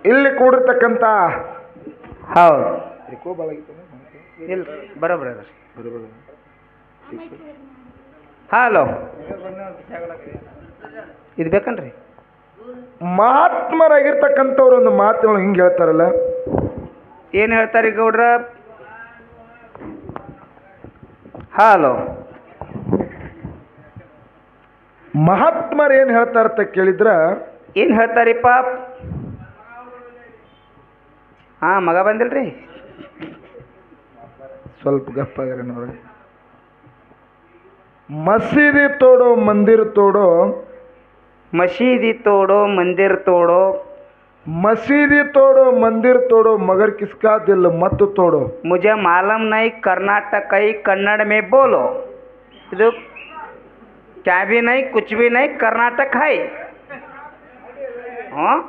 ಇಲ್ಲಿ ಕೂಡಿರ್ತಕ್ಕಂಥ ಹೌದು ಇಲ್ಲ ಬರೋಬ್ಬರ ಅದ ಹಲೋ ಇದು ಬೇಕನ್ರಿ ಮಹಾತ್ಮರಾಗಿರ್ತಕ್ಕಂಥವ್ರು ಒಂದು ಮಾತುಗಳು ಹಿಂಗೆ ಹೇಳ್ತಾರಲ್ಲ, ಏನು ಹೇಳ್ತಾರೆ ಗೌಡ್ರ? ಹಲೋ ಮಹಾತ್ಮರು ಏನು ಹೇಳ್ತಾರಂತ ಕೇಳಿದ್ರ ಏನು ಹೇಳ್ತಾರಿಪ್ಪ? ಹಾಂ ಮಗ ಬಂದಿಲ್ರಿ, ಸ್ವಲ್ಪ ಗಪ್ಪಾಗ್ರಿ ನೋಡ್ರಿ. ಮಸೀದಿ ತೋಡೋ ಮಂದಿರ ತೋಡೋ, ಮಸೀದಿ ತೋಡೋ ಮಂದಿರ್ ತೋಡೋ, ಮಸೀದಿ ತೋಡೋ ಮಂದಿर तोड़ो मगर किसका दिल मत तोड़ो, मुझे मालूम नहीं कर्नाटकई कन्नड़ में बोलो. ಇದು क्या भी नहीं कुछ भी नहीं कर्नाटक है. ಹಾಂ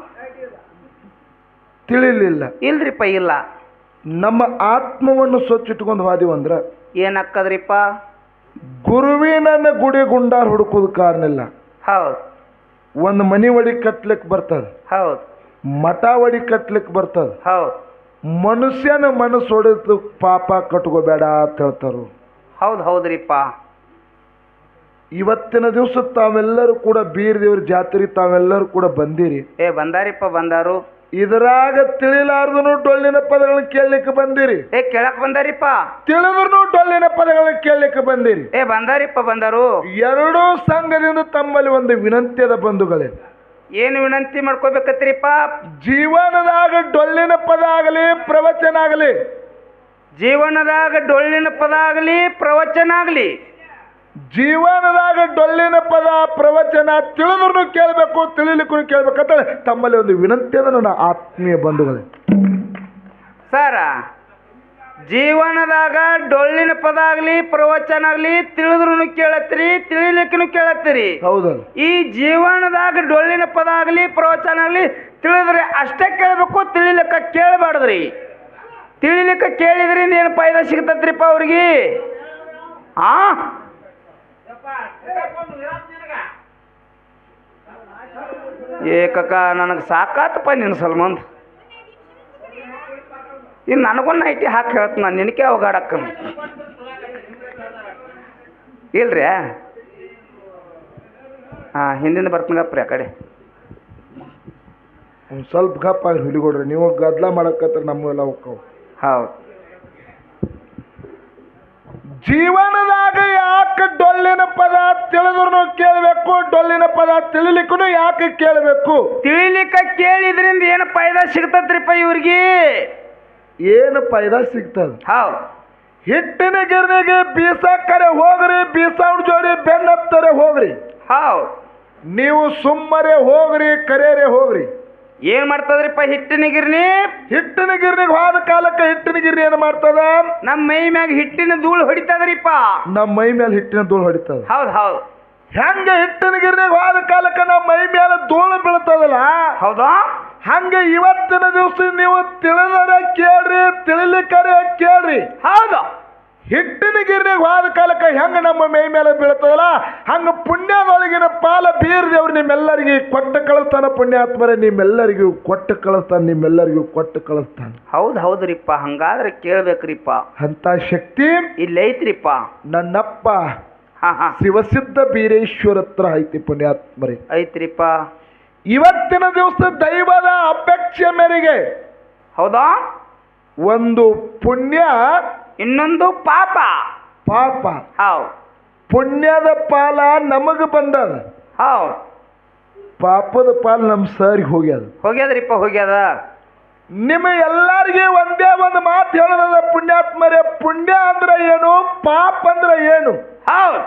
ತಿಳಿಲಿಲ್ಲ ಇಲ್ರಿಪ್ಪ ಇಲ್ಲ. ನಮ್ಮ ಆತ್ಮವನ್ನು ಸ್ವಚ್ಛಿಟ್ಕೊಂಡು ಹೋದಿವಂದ್ರ ಏನಾಕ್ಕದ್ರಿಪ್ಪ? ಗುರುವಿನ ಗುಡಿ ಗುಂಡಾರ್ ಹುಡುಕೋದು ಕಾರಣಿಲ್ಲ. ಹೌದು ಒಂದು ಮನಿ ಒಡಿ ಕಟ್ಲಿಕ್ಕೆ ಬರ್ತದ, ಹೌದು ಮಠ ಒಡಿ ಕಟ್ಲಿಕ್ಕೆ ಬರ್ತದ. ಹೌದು ಮನುಷ್ಯನ ಮನಸ್ಸು ಹೊಡೆದು ಪಾಪ ಕಟ್ಕೋಬೇಡ ಅಂತ ಹೇಳ್ತಾರು. ಹೌದು ಹೌದ್ರಿಪ್ಪ. ಇವತ್ತಿನ ದಿವಸ ತಾವೆಲ್ಲರೂ ಕೂಡ ಬೀರ್ ದೇವ್ರ ಜಾತ್ರೆ ತಾವೆಲ್ಲರೂ ಕೂಡ ಬಂದಿರಿ. ಬಂದಾರಿಪ್ಪ ಬಂದಾರು. ಇದರಾಗ ತಿಳಿಲಾರ್ದನು ಡೊಳ್ಳಿನ ಪದಗಳನ್ನ ಕೇಳಲಿಕ್ಕೆ ಬಂದಿರಿ. ಕೇಳಕ್ ಬಂದಾರಿಪ್ಪ. ತಿಳಿದ್ರು ಡೊಳ್ಳಿನ ಪದಗಳನ್ನ ಕೇಳಲಿಕ್ಕೆ ಬಂದಿರಿ. ಬಂದಾರಿಪ್ಪ ಬಂದಾರು. ಎರಡೂ ಸಂಘದಿಂದ ತಮ್ಮಲ್ಲಿ ಒಂದು ವಿನಂತಿಯದ ಬಂಧುಗಳೇ. ಏನು ವಿನಂತಿ ಮಾಡ್ಕೋಬೇಕತ್ರಿಪ್ಪ? ಜೀವನದಾಗ ಡೊಳ್ಳಿನ ಪದ ಆಗಲಿ ಪ್ರವಚನ ಆಗಲಿ, ಜೀವನದಾಗ ಡೊಳ್ಳಿನ ಪದ ಆಗಲಿ ಪ್ರವಚನ ಆಗಲಿ, ಜೀವನದಾಗ ಡೊಳ್ಳಿನ ಪದ ಪ್ರವಚನ ತಿಳಿದ್ರು ಕೇಳಬೇಕು, ತಿಳಿಲಿಕ್ಕೂ ಕೇಳಬೇಕಂತ ತಮ್ಮಲ್ಲಿ ಒಂದು ವಿನಂತಿ ಅದ ನನ್ನ ಆತ್ಮೀಯ ಬಂಧುಗಳೇ. ಸರ ಜೀವನದಾಗ ಡೊಳ್ಳಿನ ಪದ ಆಗಲಿ ಪ್ರವಚನ ಆಗಲಿ ತಿಳಿದ್ರು ಕೇಳತ್ತೀರಿ, ತಿಳಿಲಿಕ್ಕೂ ಕೇಳತ್ತೀರಿ. ಹೌದಲ್ಲ? ಈ ಜೀವನದಾಗ ಡೊಳ್ಳಿನ ಪದ ಆಗಲಿ ಪ್ರವಚನ ಆಗಲಿ ತಿಳಿದ್ರೆ ಅಷ್ಟೇ ಕೇಳಬೇಕು, ತಿಳಿಲಿಕ್ಕ ಕೇಳಬಾರ್ದ್ರಿ. ತಿಳಿಲಿಕ್ಕ ಕೇಳಿದ್ರಿಂದ ಏನು ಫಾಯ್ದಾ ಸಿಗ್ತತ್ರಿಪ್ಪ ಅವ್ರಿಗೆ? ಕಕ್ಕ ನನಗೆ ಸಾಕಾತಪ್ಪ ನಿನ್ನ ಸಲ್ಮಂದ್. ಇನ್ನು ನನಗೊಂದು ನೈಟಿ ಹಾಕಿ ಹೇಳ್ತ ನಾನು ನಿನಕೆ ಅವಗಾಡಕ್ಕ ಇಲ್ರಿ. ಹಿಂದಿಂದ ಬರ್ತೀನಪ್ಪ ಆ ಕಡೆ. ಸ್ವಲ್ಪ ಗಪ್ಪ ಆಗಿ ಹುಲಿಗೊಡ್ರಿ, ನೀವು ಗದ್ಲ ಮಾಡಕತ್ರ ನಮ್ಗೆಲ್ಲ ಹೋಗ್ತಾವ. ಹೌದು. ಜೀವನದಾಗ ಯಾಕೆ ಡೊಳ್ಳಿನ ಪದ ತಿಳಿದ್ರು ಕೇಳಬೇಕು, ಡೊಳ್ಳಿನ ಪದ ತಿಳಿಲಿಕ್ಕೂ ಯಾಕೆ ಕೇಳಬೇಕು? ತಿಳಿಲಿಕ್ಕ ಕೇಳಿದ್ರಿಂದ ಏನು ಫಾಯ್ದಾ ಸಿಗ್ತತ್ರಿಪ್ಪ ಇವ್ರಿಗೆ? ಏನು ಫಾಯ್ದಾ ಸಿಗ್ತದ? ಹೌದು. ಹಿಟ್ಟಿನ ಗಿರ್ನಿಗೆ ಬೀಸಕ್ಕರೆ ಹೋಗ್ರಿ, ಬೀಸವಣ ಜೋಡಿ ಬೆನ್ನತ್ತರೆ ಹೋಗ್ರಿ. ಹೌದು. ನೀವು ಸುಮ್ಮರೆ ಹೋಗ್ರಿ, ಕರೆಯರೆ ಹೋಗ್ರಿ. ಏನ್ ಮಾಡ್ತದ್ರಿಪ್ಪ ಹಿಟ್ಟಿನ ಗಿರ್ನಿ? ಹಿಟ್ಟಿನ ಗಿರ್ನಿಗೆ ಹೋದ ಕಾಲಕ್ಕೆ ಹಿಟ್ಟಿನ ಗಿರ್ನಿ ಏನ್ ಮಾಡ್ತದ? ನಮ್ಮ ಮೈ ಮ್ಯಾಗ ಹಿಟ್ಟಿನ ಧೂಳು ಹೊಡಿತದ್ರಿಪ್ಪ. ನಮ್ಮ ಮೈ ಮೇಲೆ ಹಿಟ್ಟಿನ ಧೂಳು ಹೊಡಿತದ. ಹೌದು ಹೌದು. ಹೆಂಗ ಹಿಟ್ಟಿನ ಗಿರ್ನಿಗೆ ಹೋದ ಕಾಲಕ್ಕೆ ನಮ್ಮ ಮೈ ಮೇಲೆ ಧೂಳು ಬೀಳ್ತದಲ್ಲ, ಹೌದಾ? ಹಂಗೆ ಇವತ್ತಿನ ದಿವಸ ನೀವು ತಿಳಿದರೆ ಕೇಳ್ರಿ, ತಿಳಿಲಿಕ್ಕರೆ ಕೇಳ್ರಿ. ಹೌದು. ಹಿಟ್ಟಿನ ಗಿರ್ನಿಗೆ ಹೋದ ಕಾಲಕ್ಕೆ ಹೆಂಗ ನಮ್ಮ ಮೈ ಮೇಲೆ ಬೀಳ್ತದಲ್ಲ, ಹಂಗ ಪುಣ್ಯದೊಳಗಿನ ಪಾಲ ಬೀರ್ ದೇವ್ರು ನಿಮ್ಮೆಲ್ಲರಿಗೂ ಕೊಟ್ಟು ಕಳಿಸ್ತಾನ. ಪುಣ್ಯಾತ್ಮರೇ ನಿಮ್ಮೆಲ್ಲರಿಗೂ ಕೊಟ್ಟು ಕಳಿಸ್ತಾನೆ, ನಿಮ್ಮೆಲ್ಲರಿಗೂ ಕೊಟ್ಟು ಕಳಿಸ್ತಾನೆ. ಹೌದು ಹೌದ್ರಿಪ್ಪ. ಹಂಗಾದ್ರೆ ಕೇಳ್ಬೇಕ್ರಿಪ್ಪ. ಅಂತ ಶಕ್ತಿ ಇಲ್ಲಿ ಐತ್ರಿಪ್ಪ. ನನ್ನಪ್ಪ ಹಾ ಶಿವಸಿದ್ಧ ಬೀರೇಶ್ವರ ಹತ್ರ ಐತಿ ಪುಣ್ಯಾತ್ಮರೇ. ಐತ್ರಿಪ್ಪ. ಇವತ್ತಿನ ದಿವಸ ದೈವದ ಅಪೇಕ್ಷೆ ಮೇರೆಗೆ ಹೌದಾ ಒಂದು ಪುಣ್ಯ, ಇನ್ನೊಂದು ಪಾಪ. ಪಾಪ. ಹೌದು. ಪುಣ್ಯದ ಪಾಲ ನಮಗ ಬಂದದ, ಹೌದು. ಪಾಪದ ಪಾಲ ನಮ್ಮ ಸರಿಗೆ ಹೋಗ್ಯದ. ಹೋಗ್ಯದ್ರಿಪ್ಪ ಹೋಗ್ಯದ. ನಿಮ್ಮ ಎಲ್ಲರಿಗೆ ಒಂದೇ ಒಂದು ಮಾತು ಹೇಳೋದ ಪುಣ್ಯಾತ್ಮರೇ. ಪುಣ್ಯ ಅಂದ್ರೆ ಏನು, ಪಾಪ ಅಂದ್ರೆ ಏನು? ಹೌದು.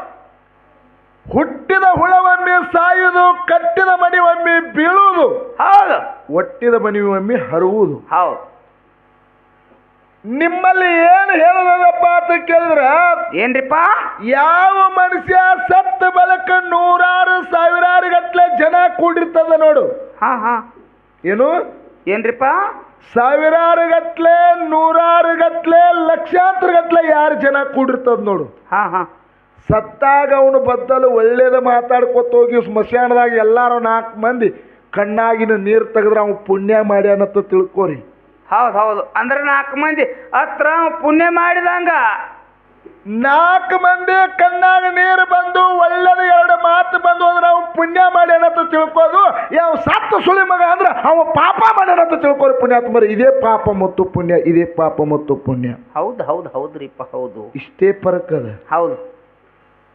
ಹುಟ್ಟಿದ ಹುಳವೊಮ್ಮೆ ಸಾಯುವುದು, ಕಟ್ಟಿದ ಮನಿ ಒಮ್ಮೆ ಬೀಳುವುದು, ಹೌದು. ಒಟ್ಟಿದ ಮನಿ ಒಮ್ಮೆ ಹರುವುದು. ಹೌದು. ನಿಮ್ಮಲ್ಲಿ ಏನು ಹೇಳೋದಪ್ಪ ಅಂತ ಕೇಳಿದ್ರ ಏನ್ರಿಪ್ಪ? ಯಾವ ಮನುಷ್ಯ ಸತ್ತ ಬಳಿಕ ನೂರಾರು ಸಾವಿರಾರು ಗಟ್ಲೆ ಜನ ಕೂಡಿರ್ತದ ನೋಡು. ಹಾ ಹಾ. ಏನು ಏನ್ರಿಪ್ಪ? ಸಾವಿರಾರು ಗಟ್ಲೆ, ನೂರಾರು ಗಟ್ಲೆ, ಲಕ್ಷಾಂತರ ಗಟ್ಲೆ ಯಾರು ಜನ ಕೂಡಿರ್ತದ ನೋಡು. ಹಾ ಹಾ. ಸತ್ತಾಗ ಅವನು ಬದ್ದಲು ಒಳ್ಳೇದ ಮಾತಾಡ್ಕೊತ ಹೋಗಿ ಸ್ಮಶಾನದಾಗ ಎಲ್ಲಾರು 4 ಮಂದಿ ಕಣ್ಣಾಗಿನ ನೀರು ತೆಗೆದ್ರೆ ಅವ ಪುಣ್ಯ ಮಾಡ್ಯಾನತ್ತ ತಿಳ್ಕೋರಿ. ಹೌದು ಹೌದು ಅಂದ್ರೆ 4 ಮಂದಿ ಹತ್ರ ಪುಣ್ಯ ಮಾಡಿದಂಗ. 4 ಮಂದಿ ಕಣ್ಣಾಗ ನೀರು ಬಂದು ಒಳ್ಳೆದ 2 ಮಾತು ಬಂದು ಅಂದ್ರೆ ಅವ ಪುಣ್ಯ ಮಾಡ್ಯಾನತ್ತ ತಿಳ್ಕೋದು. ಯಾವ ಸತ್ತ ಸುಳಿ ಮಗ ಅಂದ್ರೆ ಅವ ಪಾಪ ಮಾಡ್ಯಾನತ್ತ ತಿಳ್ಕೋರಿ ಪುಣ್ಯಾತ್ಮರಿ. ಇದೇ ಪಾಪ ಮತ್ತು ಪುಣ್ಯ, ಇದೇ ಪಾಪ ಮತ್ತು ಪುಣ್ಯ. ಹೌದು ಹೌದು ಹೌದ್ರಿಪ್ಪ ಹೌದು. ಇಷ್ಟೇ ಫರಕ್ ಅದ. ಹೌದು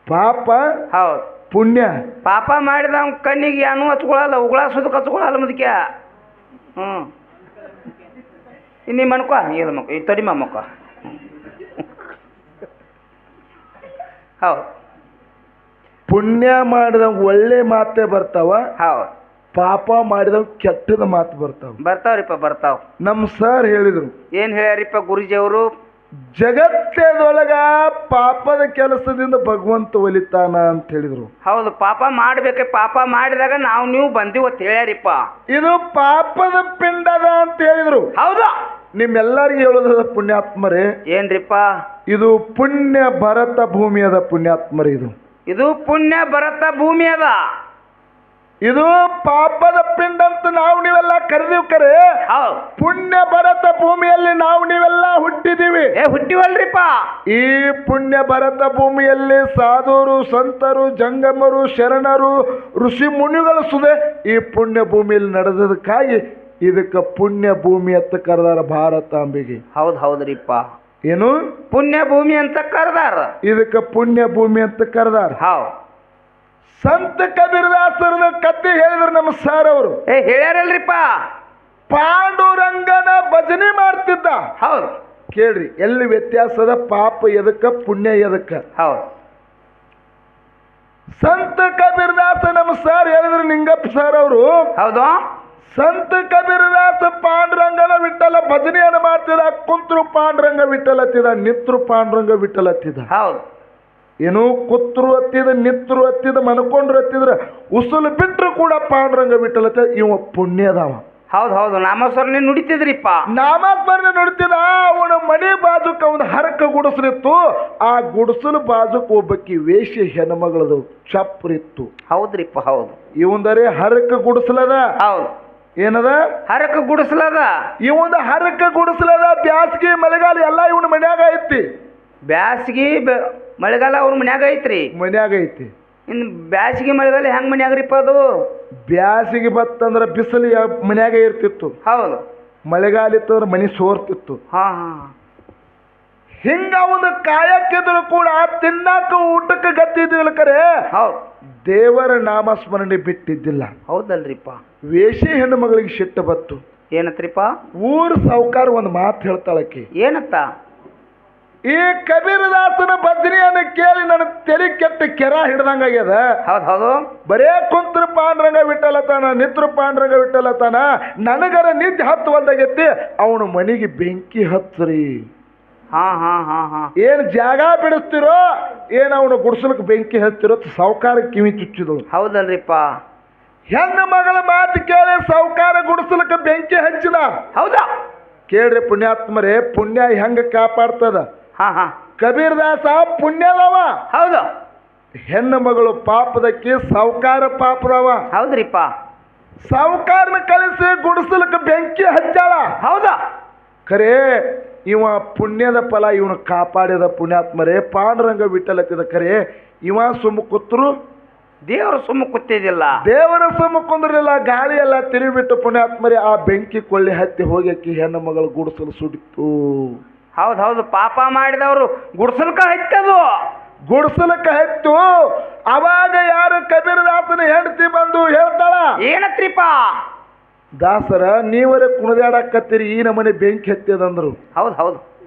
ಪಾಪ ಹೌದು ಪುಣ್ಯ. ಪಾಪ ಮಾಡಿದ ಕಣ್ಣಿಗೆ ಏನು ಹಚ್ಕೊಳಲ್ಲ, ಉಗುಳಾಸೋದು ಹಚ್ಕೊಳಲ್ಲ ಮುದಕ್ಯ. ನೀ ಮನ್ಕೋ ಏನು ಮಕ್ಕ ಈ ತಡಿಮ ಮಕ್ಕ. ಹೌದು ಪುಣ್ಯ ಮಾಡಿದವ್ ಒಳ್ಳೆ ಮಾತೇ ಬರ್ತಾವ, ಹೌದು. ಪಾಪ ಮಾಡಿದವ್ ಕೆಟ್ಟದ ಮಾತು ಬರ್ತಾವ. ಬರ್ತಾವ್ರಿಪ್ಪ ಬರ್ತಾವ. ನಮ್ಮ ಸರ್ ಹೇಳಿದ್ರು, ಏನು ಹೇಳ್ಯಾರಿಪ್ಪ ಗುರುಜಿ ಅವರು? ಜಗತ್ತದೊಳಗ ಪಾಪದ ಕೆಲಸದಿಂದ ಭಗವಂತ ಒಲಿತಾನ ಅಂತ ಹೇಳಿದ್ರು. ಹೌದು ಪಾಪ ಮಾಡ್ಬೇಕೆ, ಪಾಪ ಮಾಡಿದಾಗ ನೀವು ಬಂದಿವ್ ಅಂತ ಹೇಳ್ಯಾರಿಪ್ಪ. ಇದು ಪಾಪದ ಪಿಂಡದ ಅಂತ ಹೇಳಿದ್ರು. ಹೌದು ನಿಮ್ಮೆಲ್ಲರಿಗೂ ಹೇಳೋದ ಪುಣ್ಯಾತ್ಮರೇ. ಏನ್ರಿಪ್ಪ? ಇದು ಪುಣ್ಯ ಭರತ ಭೂಮಿ ಅದ ಪುಣ್ಯಾತ್ಮರೇ. ಇದು ಪುಣ್ಯ ಭರತ ಭೂಮಿ ಅದ. ಇದು ಪಾಪದ ಪಿಂಡ ಅಂತ ನಾವು ನೀವೆಲ್ಲ ಕರೆದಿವ್ ಕರೆ. ಪುಣ್ಯ ಭರತ ಭೂಮಿಯಲ್ಲಿ ನಾವು ನೀವೆಲ್ಲ ಹುಟ್ಟಿದೀವಿ. ಹುಟ್ಟಿವಲ್ರಿಪ್ಪ. ಈ ಪುಣ್ಯ ಭರತ ಭೂಮಿಯಲ್ಲಿ ಸಾಧುರು, ಸಂತರು, ಜಂಗಮರು, ಶರಣರು, ಋಷಿ ಮುನಿಗಳು ಸುದೆ ಈ ಪುಣ್ಯ ಭೂಮಿಯಲ್ಲಿ ನಡೆದದಕ್ಕಾಗಿ ಇದಕ್ಕೆ ಪುಣ್ಯ ಭೂಮಿ ಅಂತ ಕರೆದಾರ ಭಾರತಾಂಬೆಗೆ. ಹೌದು ಹೌದ್ರಿಪ್ಪ. ಏನು ಪುಣ್ಯ ಭೂಮಿ ಅಂತ ಕರೆದಾರ. ಇದಕ್ಕೆ ಪುಣ್ಯ ಭೂಮಿ ಅಂತ ಕರೆದಾರ. ಹೌದು. ಸಂತ ಕಬೀರದಾಸರದ ಕಥೆ ಹೇಳಿದ್ರು ನಮ್ಮ ಸರ್ ಅವರು. ಹೇಳ್ಯಾರಲ್ರಿಪ್ಪ. ಪಾಂಡುರಂಗನ ಭಜನೆ ಮಾಡ್ತಿದ್ದ. ಹೌದು ಕೇಳ್ರಿ ಎಲ್ಲಿ ವ್ಯತ್ಯಾಸದ, ಪಾಪ ಎದಕ್ಕ ಪುಣ್ಯ ಎದಕ್ಕ. ಹೌದು. ಸಂತ ಕಬೀರದಾಸ ನಮ್ಮ ಸರ್ ಹೇಳಿದ್ರು, ನಿಂಗಪ್ಪ ಸರ್ ಅವರು. ಹೌದು. ಸಂತ ಕಬೀರದಾಸ ಪಾಂಡುರಂಗನ ವಿಠಲ ಭಜನೆಯನ್ನು ಮಾಡ್ತಿದ್ದ. ಕುಂತ್ರು ಪಾಂಡುರಂಗ ವಿಠಲ ಹತ್ತಿದ, ನಿತ್ರು ಪಾಂಡುರಂಗ ವಿಠಲ ಹತ್ತಿದ. ಹೌದು. ಏನು ಕುತ್ರು ಹತ್ತಿದ, ನಿತ್ರು ಹತ್ತಿದ, ಮನ್ಕೊಂಡ್ರು ಹತ್ತಿದ್ರ, ಉಸುಲು ಬಿಟ್ರು ಕೂಡ ಪಾಂಡುರಂಗ ವಿಠಲ ಹತ್ತಿದ. ಇವ ಪುಣ್ಯದವ. ಹೌದು ಹೌದು ನಾಮಸ್ಮರಣೆ ನುಡಿತಿದ್ರಿಪ್ಪ. ನಾಮಸ್ಮರಣೆ ನುಡಿತಿದ. ಅವನ ಮನೆ ಬಾಜುಕ ಒಂದು ಹರಕ ಗುಡಿಸಲಿತ್ತು. ಆ ಗುಡಿಸಲು ಬಾಜುಕ್ ಒಬ್ಬಕ್ಕಿ ವೇಶ್ಯ ಹೆಣ್ಮಗಳದು ಚಪ್ರಿತ್ತು. ಹೌದ್ರಿಪ್ಪ. ಹೌದು. ಇವಂದರೆ ಹರಕ ಗುಡಿಸಲದ. ಹೌದು. ಏನದ? ಹರಕ ಗುಡಿಸಲದ. ಇವಂದ ಹರಕ ಗುಡಿಸಲದ. ಬ್ಯಾಸ್ಗಿ ಮಳೆಗಾಲ ಎಲ್ಲ ಇವನ ಮನ್ಯಾಗ ಐತಿ. ಬ್ಯಾಸ್ಗಿ ಮಳೆಗಾಲ ಅವ್ರ ಮನ್ಯಾಗ ಐತ್ರಿ. ಮನ್ಯಾಗ ಐತಿ. ಇನ್ನು ಬ್ಯಾಸಿಗೆ ಮಳೆಗಾಲ ಹೆಂಗ್ ಮನ್ಯಾಗ್ರಿಪ್ಪ ಅದು? ಬ್ಯಾಸಿಗೆ ಬತ್ತಂದ್ರ ಬಿಸಿಲು ಮನ್ಯಾಗ ಇರ್ತಿತ್ತು. ಹೌದು. ಮಳೆಗಾಲ ಇತ್ತಂದ್ರ ಮನಿ ಸೋರ್ತಿತ್ತು. ಹಾ ಹಾ. ಹಿಂಗ ಒಂದು ಕಾಯಕ್ಕಿದ್ರು ಕೂಡ ತಿನ್ನಾಕ ಊಟಕ್ಕೆ ಗತ್ತಿದ್ದಿಲ್ಲ ಕರೆ. ಹೌದು. ದೇವರ ನಾಮಸ್ಮರಣೆ ಬಿಟ್ಟಿದ್ದಿಲ್ಲ. ಹೌದಲ್ರಿಪ್ಪ. ವೇಷಿ ಹೆಣ್ಣು ಮಗಳಿಗೆ ಸಿಟ್ಟು ಬತ್ತು. ಏನತ್ರಿಪ್ಪ? ಊರ್ ಸಾವುಕಾರ ಒಂದು ಮಾತು ಹೇಳ್ತಾಳಕಿ. ಏನತ್ತ? ಈ ಕಬೀರದಾಸನ ಭಜನೆಯನ್ನು ಕೇಳಿ ನನ್ನ ತೆಲಿ ಕೆಟ್ಟ ಕೆರ ಹಿಡ್ದಂಗಾಗ್ಯದ. ಹೌದು ಹೌದು. ಬರೇ ಕುಂತ್ರ ಪಾಂಡ್ರಂಗ ವಿಠಲತಾನ, ನಿತ್ರ ಪಾಂಡ್ರಂಗ ವಿಠಲತಾನ. ನನಗರ ನಿದ್ದೆ ಹತ್ತುವಲ್ದಾಗೈತಿ. ಅವನ ಮನೆಗೆ ಬೆಂಕಿ ಹಚ್ಚ್ರಿ. ಹಾ ಹಾ ಹಾ ಹಾ. ಏನ್ ಜಾಗ ಬಿಡಿಸ್ತಿರೋ, ಏನ್ ಅವನ ಗುಡಿಸಲಕ್ಕೆ ಬೆಂಕಿ ಹಚ್ತಿರೋ ಸಾವುಕಾರ ಕಿವಿ ಚುಚ್ಚಿದಳು. ಹೌದಲ್ರಿಪ್ಪ. ಹೆಣ್ಣು ಮಗಳ ಮಾತು ಕೇಳಿ ಸಾವುಕಾರ ಗುಡಿಸಲಕ್ಕೆ ಬೆಂಕಿ ಹಚ್ಚಿದ. ಹೌದಾ? ಕೇಳ್ರಿ ಪುಣ್ಯಾತ್ಮರೇ, ಪುಣ್ಯ ಹೆಂಗ ಕಾಪಾಡ್ತದ. ಹಾ ಹಾ. ಕಬೀರದಾಸ ಪುಣ್ಯದವ. ಹೌದು. ಹೆಣ್ಣು ಮಗಳು ಪಾಪದಕ್ಕೆ, ಸಾವುಕಾರ ಪಾಪದವ. ಹೌದ್ರಿಪ್ಪ. ಸಾವುಕಾರನ ಕಳಿಸಿ ಗುಡಿಸಲಕ್ಕೆ ಬೆಂಕಿ ಹಚ್ಚಾಳ. ಹೌದಾ? ಖರೇ ಇವ ಪುಣ್ಯದ ಫಲ ಇವನು ಕಾಪಾಡಿದ ಪುಣ್ಯಾತ್ಮರೇ. ಪಾಂಡುರಂಗ ವಿಠಲತ್ತಿದ ಖರೆ ಇವ ಸುಮ್ಮ ಕೂತ್ರು, ದೇವರು ಸುಮ್ಮ ಕೂತಿದ್ದಿಲ್ಲ. ದೇವರ ಸುಮ್ಮ ಕುಂದ್ರಿಲ್ಲ. ಗಾಳಿ ಎಲ್ಲ ತಿರುಗಿಬಿಟ್ಟು ಪುಣ್ಯಾತ್ಮರೇ ಆ ಬೆಂಕಿ ಕೊಳ್ಳಿ ಹತ್ತಿ ಹೋಗಿ ಹೆಣ್ಣು ಮಗಳು ಗುಡಿಸಲು ಸುಡಿತು. ಹೌದು ಹೌದು. ಪಾಪ ಮಾಡಿದವರು ಗುಡಿಸಲ್ಕ ಹತ್ತದು. ಗುಡಿಸಲಕ್ಕ ಹತ್ತು. ಅವಾಗ ಯಾರು ಕಬೀರದಾಸನ ಹೆಂಡತಿ ಬಂದು ಹೇಳ್ತಾಳ, ಏನತ್ರಿಪ್ಪ ದಾಸರ ನೀವರೇ ಕುಣಿದಾಡಕತ್ತೀರಿ, ಈ ನಮನೆ ಬೆಂಕಿ ಹತ್ತಿದಂದ್ರು. ಹೌದು ಹೌದು.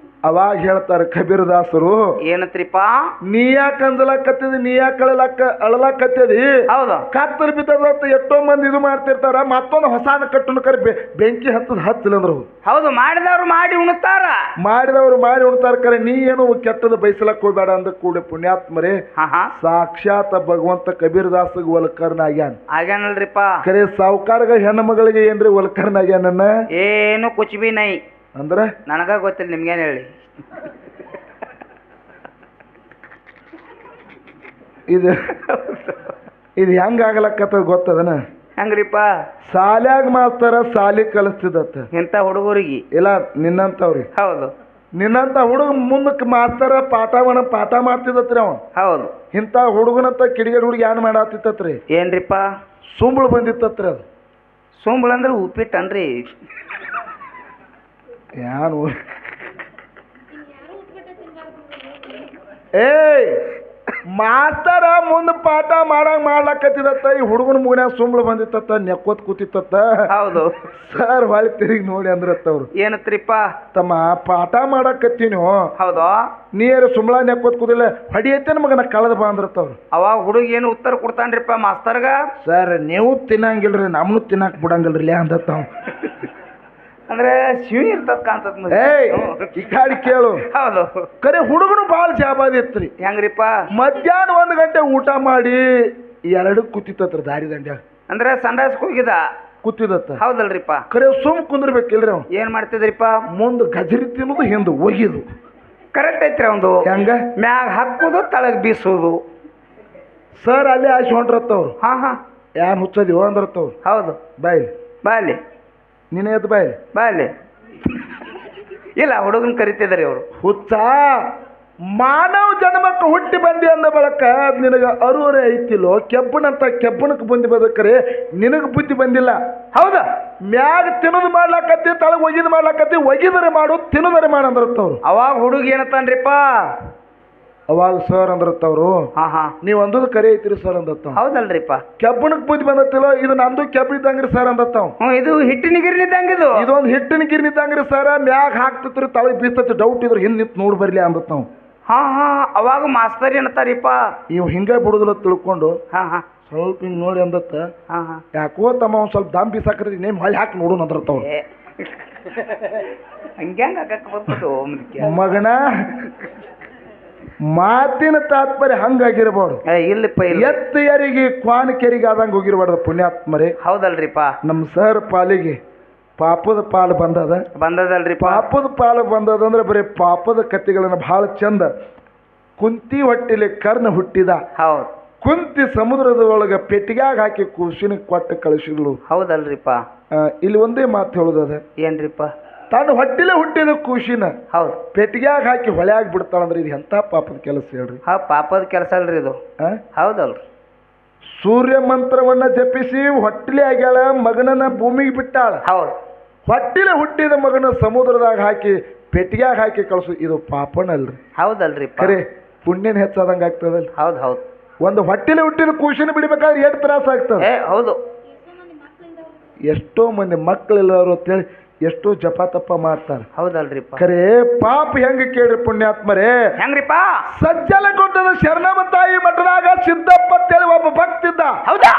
ಅವಾಗ ಹೇಳ್ತಾರೆ ಕಬೀರದಾಸರು, ಏನತ್ರಿಪ್ಪ ನೀ ಯಾಕೆ ಅಂಜಲಾಕತ್ತಿದಿ, ನೀ ಯಾಕೆ ಅಳಲಾಕತ್ತಿದಿ. ಹೌದು. ಕತ್ತಲು ಬಿದ್ದದ ಎಷ್ಟೋ ಮಂದಿ ಇದು ಮಾಡ್ತಿರ್ತಾರ, ಮತ್ತೊಂದು ಹೊಸಾದ ಕಟ್ಟನ್ನು ಕರಿ ಬೆಂಕಿ ಹಚ್ಚಲಂದ್ರು. ಹೌದು. ಮಾಡಿದವ್ರು ಮಾಡಿ ಉಣ್ತಾರ, ಮಾಡಿದವ್ರು ಮಾಡಿ ಉಣ್ತಾರ. ಕರೆ ನೀ ಏನು ಕೆಟ್ಟದ ಬಯಸಲಕ್ ಹೋಗ್ಬೇಡ ಅಂದ ಕೂಡ ಪುಣ್ಯಾತ್ಮರೇ ಸಾಕ್ಷಾತ್ ಭಗವಂತ ಕಬೀರದಾಸಗ ಒಲಕರ್ನ ಆಗ್ಯಾನಲ್ರಿಪ್ಪ. ಕರೆ ಸಾವುಕಾರಗ ಹೆಣ್ಣು ಮಗಳಿಗೆ ಏನ್ರಿ ಒಲಕರ್ನ ಆಗ್ಯಾನ? ಏನು ಕುಚ್ ಬಿ ನೈ ಅಂದ್ರೆ ನನಗ ಗೊತ್ತಿಲ್ಲ, ನಿಮ್ಗೇನು ಹೇಳಿ. ಇದು ಹೆಂಗ ಆಗ್ಲಕ್ಕತ್ತದ ಗೊತ್ತದನ? ಹೆಂಗ್ರಿಪ್ಪ ಸಾಲ್ಯಾಗ ಮಾಸ್ತರ ಸಾಲಿ ಕಲಿಸ್ತಿದತ್ತ ಇಂಥ ಹುಡುಗರಿಗೆ ಇಲ್ಲ ನಿನ್ನಂತವ್ರಿ ಹೌದು ನಿನ್ನಂತ ಹುಡುಗ ಮುಂದಕ್ಕೆ ಮಾಸ್ತರ ಪಾಠ ಮಾಡ್ತಿದತ್ರಿ ಅವ ಹೌದು ಇಂಥ ಹುಡುಗನಂತ ಕಿಡಿಗೇಡಿ ಹುಡುಗಿ ಏನ್ ಮಾಡತ್ತಿತ್ತತ್ರಿ ಏನ್ರಿಪ್ಪ ಸುಂಬಳು ಬಂದಿತ್ತತ್ರಿ ಅದು ಸೋಂಬಳ ಅಂದ್ರೆ ಉಪ್ಪಿಟ್ಟನ್ರಿ ಯಾನು ಏಯ್ ಮಾಸ್ತರ ಮುಂದೆ ಪಾಠ ಮಾಡ್ಲಕತ್ತಿದತ್ತ ಈ ಹುಡುಗನ ಮುಗನ್ಯಾಗ ಸುಂಬಳ ಬಂದಿತ್ತ ನೆಕ್ಕೋತ್ ಕೂತಿತ್ತ ಹೌದು ಸರ್ ಹೊಳಿ ತಿರುಗಿ ನೋಡಿ ಅಂದ್ರತ್ತ ಅವ್ರು ಏನತ್ರಿಪ್ಪ ತಮ್ಮ ಪಾಠ ಮಾಡಕತ್ತೀನಿ ಹೌದು ನೀರು ಸುಂಬಳ ನೆಕ್ಕೋತ್ ಕೂದಿಲ್ಲ ಹೊಡಿಯತ್ತೇನ ಮಗನ ಕಳೆದ ಬಾ ಅಂದ್ರತ್ತ ಅವ್ರು ಅವಾಗ ಹುಡುಗ ಏನು ಉತ್ತರ ಕೊಡ್ತಾನ್ರಿಪ್ಪ ಮಾಸ್ತರ್ಗ ಸರ್ ನೀವು ತಿನ್ನಂಗಿಲ್ರಿ ನಮ್ನು ತಿನ್ನಕ್ ಬಿಡಂಗಿಲ್ರಿ ಅಂದತ್ತ ಅವ ಅಂದ್ರೆ ಶಿವಿ ಇರ್ತದ ಕಾಣ್ತದ ಏಯ್ ಈ ಕಾಡಿ ಕೇಳು ಹೌದು ಕರೆ ಹುಡುಗನು ಭಾಳ ಜಾಬಾದಿ ಇತ್ರಿ ಹೆಂಗ್ರಿಪ್ಪ ಮಧ್ಯಾಹ್ನ 1 ಗಂಟೆ ಊಟ ಮಾಡಿ 2 ಕೂತಿತ್ತತ್ರ ದಾರಿ ದಂಡ್ಯಾಗ ಅಂದ್ರೆ ಸಂಡಾಸ್ಕ್ ಹೋಗಿದ ಕೂತಿದತ್ತ ಹೌದಲ್ರಿಪ್ಪ ಕರೆ ಸುಮ್ ಕುಂದ್ರಬೇಕಿಲ್ರಿ ಅವ್ ಏನ್ ಮಾಡ್ತಿದ್ರಿಪ್ಪ ಮುಂದ್ ಗಜರಿ ತಿನ್ನೋದು ಹಿಂದ್ ಒಗಿದು ಕರೆಕ್ಟ್ ಐತ್ರಿ ಅವಂದು ಹೆಂಗ ಮ್ಯಾಗ ಹಾಕೋದು ತಳಗ್ ಬೀಸೋದು ಸರ್ ಅಲ್ಲೇ ಆಯ್ಸಿ ಹೊಂಟ್ರತ್ತ ಅವ್ರು ಹಾ ಹಾ ಯಾನ್ ಹುಚ್ಚದಿವೋ ಅಂದ್ರತ್ತ ಅವ್ರು ಹೌದು ಬಾಯ್ ಬಾಲಿ ನೀನೇ ಎದ್ದು ಬಾಯ್ ಬಾಲಿ ಇಲ್ಲ ಹುಡುಗನ್ ಕರಿತಿದ್ರಿ ಅವರು ಹುಚ್ಚ ಮಾನವ ಜನ್ಮಕ್ಕೆ ಹುಟ್ಟಿ ಬಂದಿ ಅಂದ ಬಳಕ ನಿನಗ ಅರುವರೆ ಐತಿಲ್ಲೋ ಕೆಬ್ಬಣಕ್ಕೆ ಬಂದಿ ಬದಕರೆ ನಿನಗ ಬುದ್ಧಿ ಬಂದಿಲ್ಲ ಹೌದಾ ಮ್ಯಾಗ ತಿನ್ನೋದು ಮಾಡ್ಲಾಕತ್ತಿ ತಳಗ ಒಗಿದ್ ಮಾಡ್ಲಾಕತ್ತಿ ಒಗಿದರೆ ಮಾಡು ತಿನ್ನೋದರೆ ಮಾಡು ಅಂದ್ರತ್ತವ್ರು ಅವಾಗ ಹುಡುಗ ಏನತ್ತಾನ್ರಿಪ್ಪ ಅವಾಗ ಸರ್ ಅಂದ್ರತ್ತವ್ರು ಹಾ ಹಾ ನೀವ್ ಅಂದದು ಕರೆ ಐತಿರಿ ಸರ್ ಅಂದತ್ತ ಹೌದಲ್ರಿಪ್ಪ ಕೆಬ್ಬಣಕ್ಕೆ ಬುದ್ಧಿ ಬಂದತ್ತಿಲ್ಲ ಇದು ನಂದು ಕೆಬ್ಬಣಿದ್ದಂಗ್ರಿ ಸರ್ ಅಂದತ್ತವ್ ಇದು ಹಿಟ್ಟಿನ ಗಿರ್ನಿದ್ದಂಗಿದು ಇದೊಂದು ಹಿಟ್ಟಿನ ಗಿರ್ನಿದ್ದಂಗ್ರಿ ಸರ್ ಮ್ಯಾಗ ಹಾಕ್ತಿತ್ರಿ ತಳಗ್ ಬೀಸ್ತತಿ ಡೌಟ್ ಇದ್ರ ಹಿಂದ್ ನಿಂತ್ ನೋಡ್ ಬರ್ಲಿ ಅಂದತ್ ನಾವು ಹಾ ಹಾ ಅವಾಗ ಮಾಸ್ತರ್ ಏನತ್ತಾರಿಪ್ಪ ಇವ್ ಹಿಂಗೆ ಬಿಡುದಿಲ್ಲ ತಿಳ್ಕೊಂಡು ಹಾ ಹಾ ಸ್ವಲ್ಪ ಹಿಂಗ್ ನೋಡಿ ಅಂದತ್ತ ಹಾ ಹಾ ಯಾಕೋ ತಮ್ಮ ಒಂದ್ ಸ್ವಲ್ಪ ದಾಮ್ ಬೀಸಾಕ್ರಿ ನೇಮ್ ಹೊಳಿ ಹಾಕಿ ನೋಡು ಅಂದ್ರತ್ತವ್ರು ಹಂಗ್ಯಾಂಗ ಹಾಕಕ್ ಬಂದ್ಬಿಟ್ಟು ಮಗನ ಮಾತಿನ ತಾತ್ಪರ್ಯ ಹಂಗಾಗಿರ್ಬಾರ್ದು ಇಲ್ಲಪ್ಪ ಇಲ್ಲ ಎತ್ತಿಯರಿಗೆ ಕ್ವಾನಕೆರಿಗೆ ಆದಂಗ ಹೋಗಿರ್ಬಾರ್ದು ಪುಣ್ಯಾತ್ಮರೇ ಹೌದಲ್ರಿಪ್ಪ ನಮ್ಮ ಸರ್ ಪಾಲಿಗೆ ಪಾಪದ ಪಾಲು ಬಂದದಲ್ರಿ ಪಾಪದ ಪಾಲು ಬಂದದಂದ್ರೆ ಬರೀ ಪಾಪದ ಕಥೆಗಳನ್ನ ಬಹಳ ಚಂದ ಕುಂತಿ ಹೊಟ್ಟಿಲಿ ಕರ್ಣ ಹುಟ್ಟಿದ ಹೌದು ಕುಂತಿ ಸಮುದ್ರದ ಒಳಗ ಪೆಟ್ಟಿಗ್ಯಾಗ ಹಾಕಿ ಕೂಸಿನ ಕೊಟ್ಟು ಕಳಿಸಿದ್ಳು ಹೌದಲ್ರಿಪ್ಪ ಇಲ್ಲಿ ಒಂದೇ ಮಾತು ಹೇಳುದದ ಏನ್ರಿಪ್ಪ ತಾನು ಹೊಟ್ಟಿಲೆ ಹುಟ್ಟಿದ ಕೂಸಿನ ಹೌದು ಪೆಟ್ಟಿಗ್ಯಾಗ ಹಾಕಿ ಹೊಳೆಯಾಗಿ ಬಿಡ್ತಾಳಂದ್ರೆ ಇದು ಎಂತ ಪಾಪದ ಕೆಲಸ ಹೇಳ್ರಿ ಹಾ ಪಾಪದ ಕೆಲಸ ಅಲ್ರಿ ಇದು ಹೌದಲ್ರಿ ಸೂರ್ಯ ಮಂತ್ರವನ್ನ ಜಪಿಸಿ ಹೊಟ್ಟಿಲೆ ಆಗ್ಯಾಳ ಮಗನನ್ನ ಭೂಮಿಗೆ ಬಿಟ್ಟಾಳ ಹೌದು ಹೊಟ್ಟಿಲೆ ಹುಟ್ಟಿದ ಮಗನ ಸಮುದ್ರದಾಗ ಹಾಕಿ ಪೆಟ್ಟಿಗ್ಯಾಗ ಹಾಕಿ ಕಳಿಸು ಇದು ಪಾಪನಲ್ರಿ ಹೌದಲ್ರಿ ಖರೆ ಪುಣ್ಯನ ಹೆಚ್ಚಾದಂಗ ಆಗ್ತದಲ್ರಿ ಹೌದು ಹೌದು ಒಂದು ಹೊಟ್ಟಿಲೆ ಹುಟ್ಟಿದ ಕೂಸಿನ ಬಿಡ್ಬೇಕಾದ್ರೆ ಎಷ್ಟು ತ್ರಾಸ ಆಗ್ತದೆ ಹೌದು ಎಷ್ಟೋ ಮಂದಿ ಮಕ್ಕಳಿಲ್ಲವರು ಅಂತೇಳಿ ಎಷ್ಟೋ ಜಪ ತಪ್ಪ ಮಾಡ್ತಾರೆ ಹೌದಲ್ರಿಪ್ಪ ಖರೆ ಪಾಪ ಹೆಂಗ ಕೇಳ್ರಿ ಪುಣ್ಯಾತ್ಮರೇ ಹೆಂಗ್ರಿಪ್ಪ ಸಜ್ಜಲಗುಡ್ಡದ ಶರಣಮ್ಮ ತಾಯಿ ಮಠದಾಗ ಸಿದ್ದಪ್ಪ ಅಂತೇಳಿ ಒಬ್ಬ ಭಕ್ತಿದ್ದ ಹೌದಾ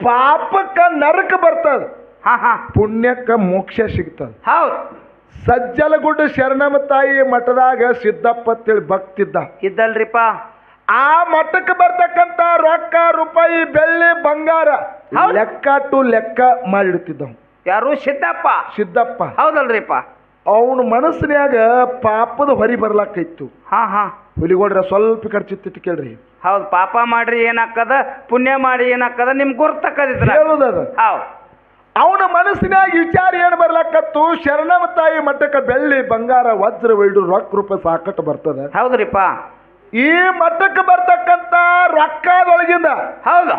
ಪಾಪಕ್ಕ ನರಕ ಬರ್ತದ ಹಾ ಹಾ ಪುಣ್ಯಕ್ಕ ಮೋಕ್ಷ ಸಿಗ್ತದ ಹೌದು ಸಜ್ಜಲಗುಡ್ಡ ಶರಣಮ್ಮ ತಾಯಿ ಮಠದಾಗ ಸಿದ್ದಪ್ಪ ಅಂತೇಳಿ ಭಕ್ತಿದ್ದ ಇದ್ದಲ್ರಿಪ್ಪ ಆ ಮಠಕ್ಕೆ ಬರ್ತಕ್ಕಂತ ರೊಕ್ಕ ರೂಪಾಯಿ ಬೆಳ್ಳಿ ಬಂಗಾರ ಲೆಕ್ಕ ಟು ಲೆಕ್ಕ ಮಾಡಿಡ್ತಿದ್ದ ಯಾರು ಸಿದ್ದಪ್ಪ ಹೌದಲ್ರಿಪ್ಪ ಅವನ ಮನಸ್ಸಿನ್ಯಾಗ ಪಾಪದ ಹೊರಿ ಬರ್ಲಾಕೈತು ಹಾ ಹಾ ಹುಲಿಗೋಡ್ರ ಸ್ವಲ್ಪ ಕಡ್ಚಿತ್ತಿಟ್ಟು ಕೇಳ್ರಿ ಹೌದು ಪಾಪ ಮಾಡ್ರಿ ಏನಾಕದ ಪುಣ್ಯ ಮಾಡಿ ಏನಾಕದ ನಿಮ್ ಗುರ್ತಕ್ಕದಿದ್ರ ಹೇಳುದದ ಹೌದು ಅವನ ಮನಸ್ಸಿನಾಗ ವಿಚಾರ ಏನು ಬರ್ಲಾಕತ್ತು ಶರಣಮ್ಮ ತಾಯಿ ಮಠಕ್ಕೆ ಬೆಳ್ಳಿ ಬಂಗಾರ ವಜ್ರ ವೈಡು ರೊಕ್ಕ ರೂಪಾಯಿ ಸಾಕಟ್ಟು ಬರ್ತದ ಹೌದ್ರಿಪ್ಪ ಈ ಮಠಕ್ಕೆ ಬರ್ತಕ್ಕಂತ ರೊಕ್ಕದೊಳಗಿಂದ ಹೌದು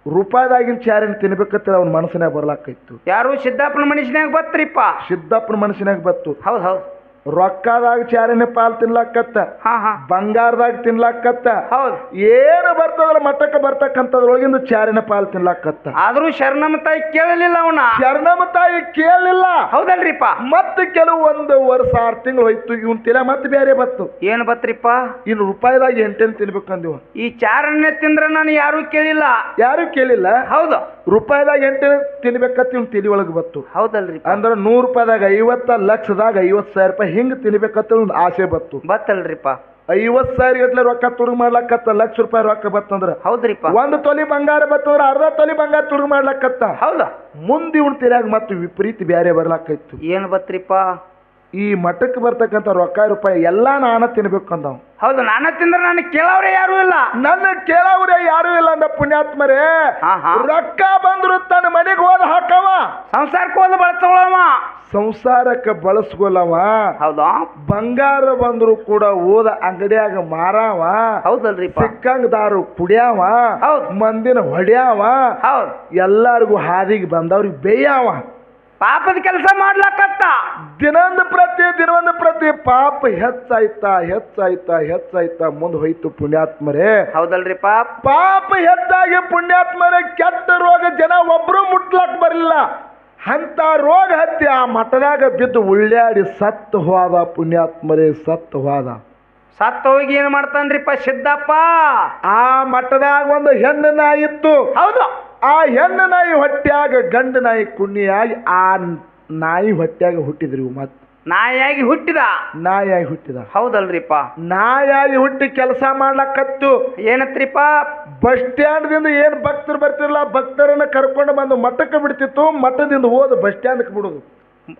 ರೂಪಾಯಿದಾಗಿನ ಚಾರಿನ ತಿನ್ಬೇಕಂತ ಅವನ ಮನಸ್ಸಿನಾಗ ಬರ್ಲಾಕೈತು ಯಾರು ಸಿದ್ದಪ್ಪನ ಮನುಷ್ಯನಾಗ ಬತ್ರಿಪ್ಪ ಸಿದ್ದಪ್ಪನ ಮನಸ್ಸಿನಾಗ ಬತ್ತು ಹೌದು ಹೌದು ರೊಕ್ಕದಾಗ ಚಾರಿನ ಪಾಲ್ ತಿನ್ಲಾಕತ್ತ ಹಾ ಹಾ ಬಂಗಾರದಾಗ ತಿನ್ಲಾಕತ್ತ ಹೌದು ಏನು ಬರ್ತದ್ರ ಮಠಕ್ಕೆ ಬರ್ತಕ್ಕಂಥದ್ರೊಳಗಿಂದ ಚಾರಿನ ಪಾಲ್ ತಿನ್ಲಾಕತ್ತ ಆದ್ರೂ ಶರಣಮ್ಮ ತಾಯಿ ಕೇಳಲಿಲ್ಲ ಅವನ ಶರಣಮ್ಮ ತಾಯಿ ಕೇಳಲಿಲ್ಲ ಹೌದಲ್ರಿಪ್ಪ ಮತ್ತೆ ಕೆಲವು 1 ವರ್ಷ 6 ತಿಂಗಳು ಹೋಯ್ತು ಇವನ್ ತಿಲ ಮತ್ತೆ ಬೇರೆ ಬತ್ತು ಏನು ಬತ್ರಿಪ್ಪ ಇನ್ನು ರೂಪಾಯಿದಾಗ ಎಂಟೇನು ತಿನ್ಬೇಕಂದಿವ ಈ ಚಾರಣ್ಯ ತಿಂದ್ರ ನಾನು ಯಾರು ಕೇಳಿಲ್ಲ ಯಾರು ಕೇಳಿಲ್ಲ ಹೌದು ರೂಪಾಯಿದಾಗ ಎಂಟೇನು ತಿನ್ಬೇಕಂತ ಇವ್ನ ತಿಳಿ ಒಳಗೆ ಬತ್ತು ಹೌದಲ್ರಿ ಅಂದ್ರೆ 100 ರೂಪಾಯಿದಾಗ 50 ಲಕ್ಷದಾಗ 50,000 ರೂಪಾಯಿ ಹಿಂಗ್ ತಿನ್ಬೇಕಂತ ಒಂದು ಆಸೆ ಬತ್ತು ಬತ್ತಲ್ರಿಪ್ಪ 50,000 ಗಟ್ಲೆ ರೊಕ್ಕ ತುಡುಗ್ ಮಾಡ್ಲಕತ್ತ ಲಕ್ಷ ರೂಪಾಯಿ ರೊಕ್ಕ ಬತ್ತಂದ್ರ ಹೌದ್ರಿಪ್ಪ 1 ತೊಲಿ ಬಂಗಾರ ಬತ್ತಂದ್ರ ಅರ್ಧ ತೊಲಿ ಬಂಗಾರ ತುಡುಗ್ ಮಾಡ್ಲಕತ್ತ ಹೌದಾ ಮುಂದೆ ಇವ್ನ ತಿರ್ಯಾಗ ಮತ್ತೆ ವಿಪರೀತ ಬ್ಯಾರೆ ಬರ್ಲಾಕೈತು ಏನು ಬತ್ರಿಪ್ಪ ಈ ಮಠಕ್ಕೆ ಬರ್ತಕ್ಕಂಥ ರೊಕ್ಕ ರೂಪಾಯಿ ಎಲ್ಲ ನಾನ ತಿನ್ಬೇಕು ಅಂದವ್. ಹೌದು, ನಾನು ತಿಂದ್ರೆ ನಾನು ಕೇಳೋರೇ ಯಾರು ಇಲ್ಲ, ನನ್ನ ಕೇಳವ್ರೆ ಯಾರು ಇಲ್ಲ ಅಂದ ಪುಣ್ಯಾತ್ಮರೇ. ರೊಕ್ಕ ಬಂದ್ರು ತನ್ನ ಮನೆಗೆ ಹೋದ ಹಾಕವ, ಸಂಸಾರಕ್ಕೆ ಹೋದ ಬಳಸ್ಕೊಳ್ಳವ, ಸಂಸಾರಕ್ಕೆ ಬಳಸ್ಕೊಲ್ಲವ. ಹೌದಾ? ಬಂಗಾರ ಬಂದ್ರು ಕೂಡ ಓದ ಅಂಗಡಿಯಾಗ ಮಾರಾವ. ಹೌದಲ್ರಿ? ಸಿಕ್ಕಂಗದಾರು ಕುಡಿಯಾವ, ಮಂದಿನ ಹೊಡ್ಯಾವ, ಹೌದು, ಎಲ್ಲಾರಿಗೂ ಹಾದಿಗೆ ಬಂದವ್ರಿಗೆ ಬೇಯಾವ. ಪಾಪದ ಕೆಲಸ ಮಾಡ್ಲಕತ್ತ. ದಿನೊಂದು ಪ್ರತಿ ಪಾಪ ಹೆಚ್ಚಾಯ್ತಾ ಮುಂದೆ ಹೋಯ್ತು ಪುಣ್ಯಾತ್ಮರೇ. ಹೌದಲ್ರಿ? ಪಾಪ ಹೆಚ್ಚಾಗಿ ಪುಣ್ಯಾತ್ಮರೇ ಕೆಟ್ಟ ರೋಗ ಜನ ಒಬ್ರು ಮುಟ್ಲಕ್ ಬರಲಿಲ್ಲ. ಅಂತ ರೋಗ ಹತ್ತಿ ಆ ಮಠದಾಗ ಬಿದ್ದು ಉಳ್ಳಾಡಿ ಸತ್ತು ಹೋದ ಪುಣ್ಯಾತ್ಮರೇ, ಸತ್ತು ಹೋಗಿ ಏನ್ ಮಾಡ್ತಾನ್ರಿಪ್ಪ ಸಿದ್ದಪ್ಪ? ಆ ಮಠದಾಗ ಒಂದು ಹೆಣ್ಣು ನಾಯಿ ಇತ್ತು. ಹೌದು, ಆ ಹೆಣ್ಣು ನಾಯಿ ಹೊಟ್ಟ್ಯಾಗ ಗಂಡು ನಾಯಿ ಕುಣ್ಣಿಯಾಗಿ ಆ ನಾಯಿ ಹೊಟ್ಟ್ಯಾಗ ಹುಟ್ಟಿದ್ರಿ. ಮತ್ ನಾಯಿಯಾಗಿ ಹುಟ್ಟಿದ. ಹೌದಲ್ರಿಪ್ಪ? ನಾಯಿಯಾಗಿ ಹುಟ್ಟಿ ಕೆಲಸ ಮಾಡ್ಲಕತ್ತು. ಏನತ್ರಿಪ್ಪ? ಬಸ್ ಸ್ಟ್ಯಾಂಡ್ ದಿಂದ ಏನ್ ಭಕ್ತರು ಬರ್ತಿರಲ್ಲ, ಭಕ್ತರನ್ನ ಕರ್ಕೊಂಡು ಬಂದು ಮಠಕ್ಕೆ ಬಿಡ್ತಿತ್ತು. ಮಠದಿಂದ ಹೋದ ಬಸ್ ಸ್ಟ್ಯಾಂಡ್ ಬಿಡುದು.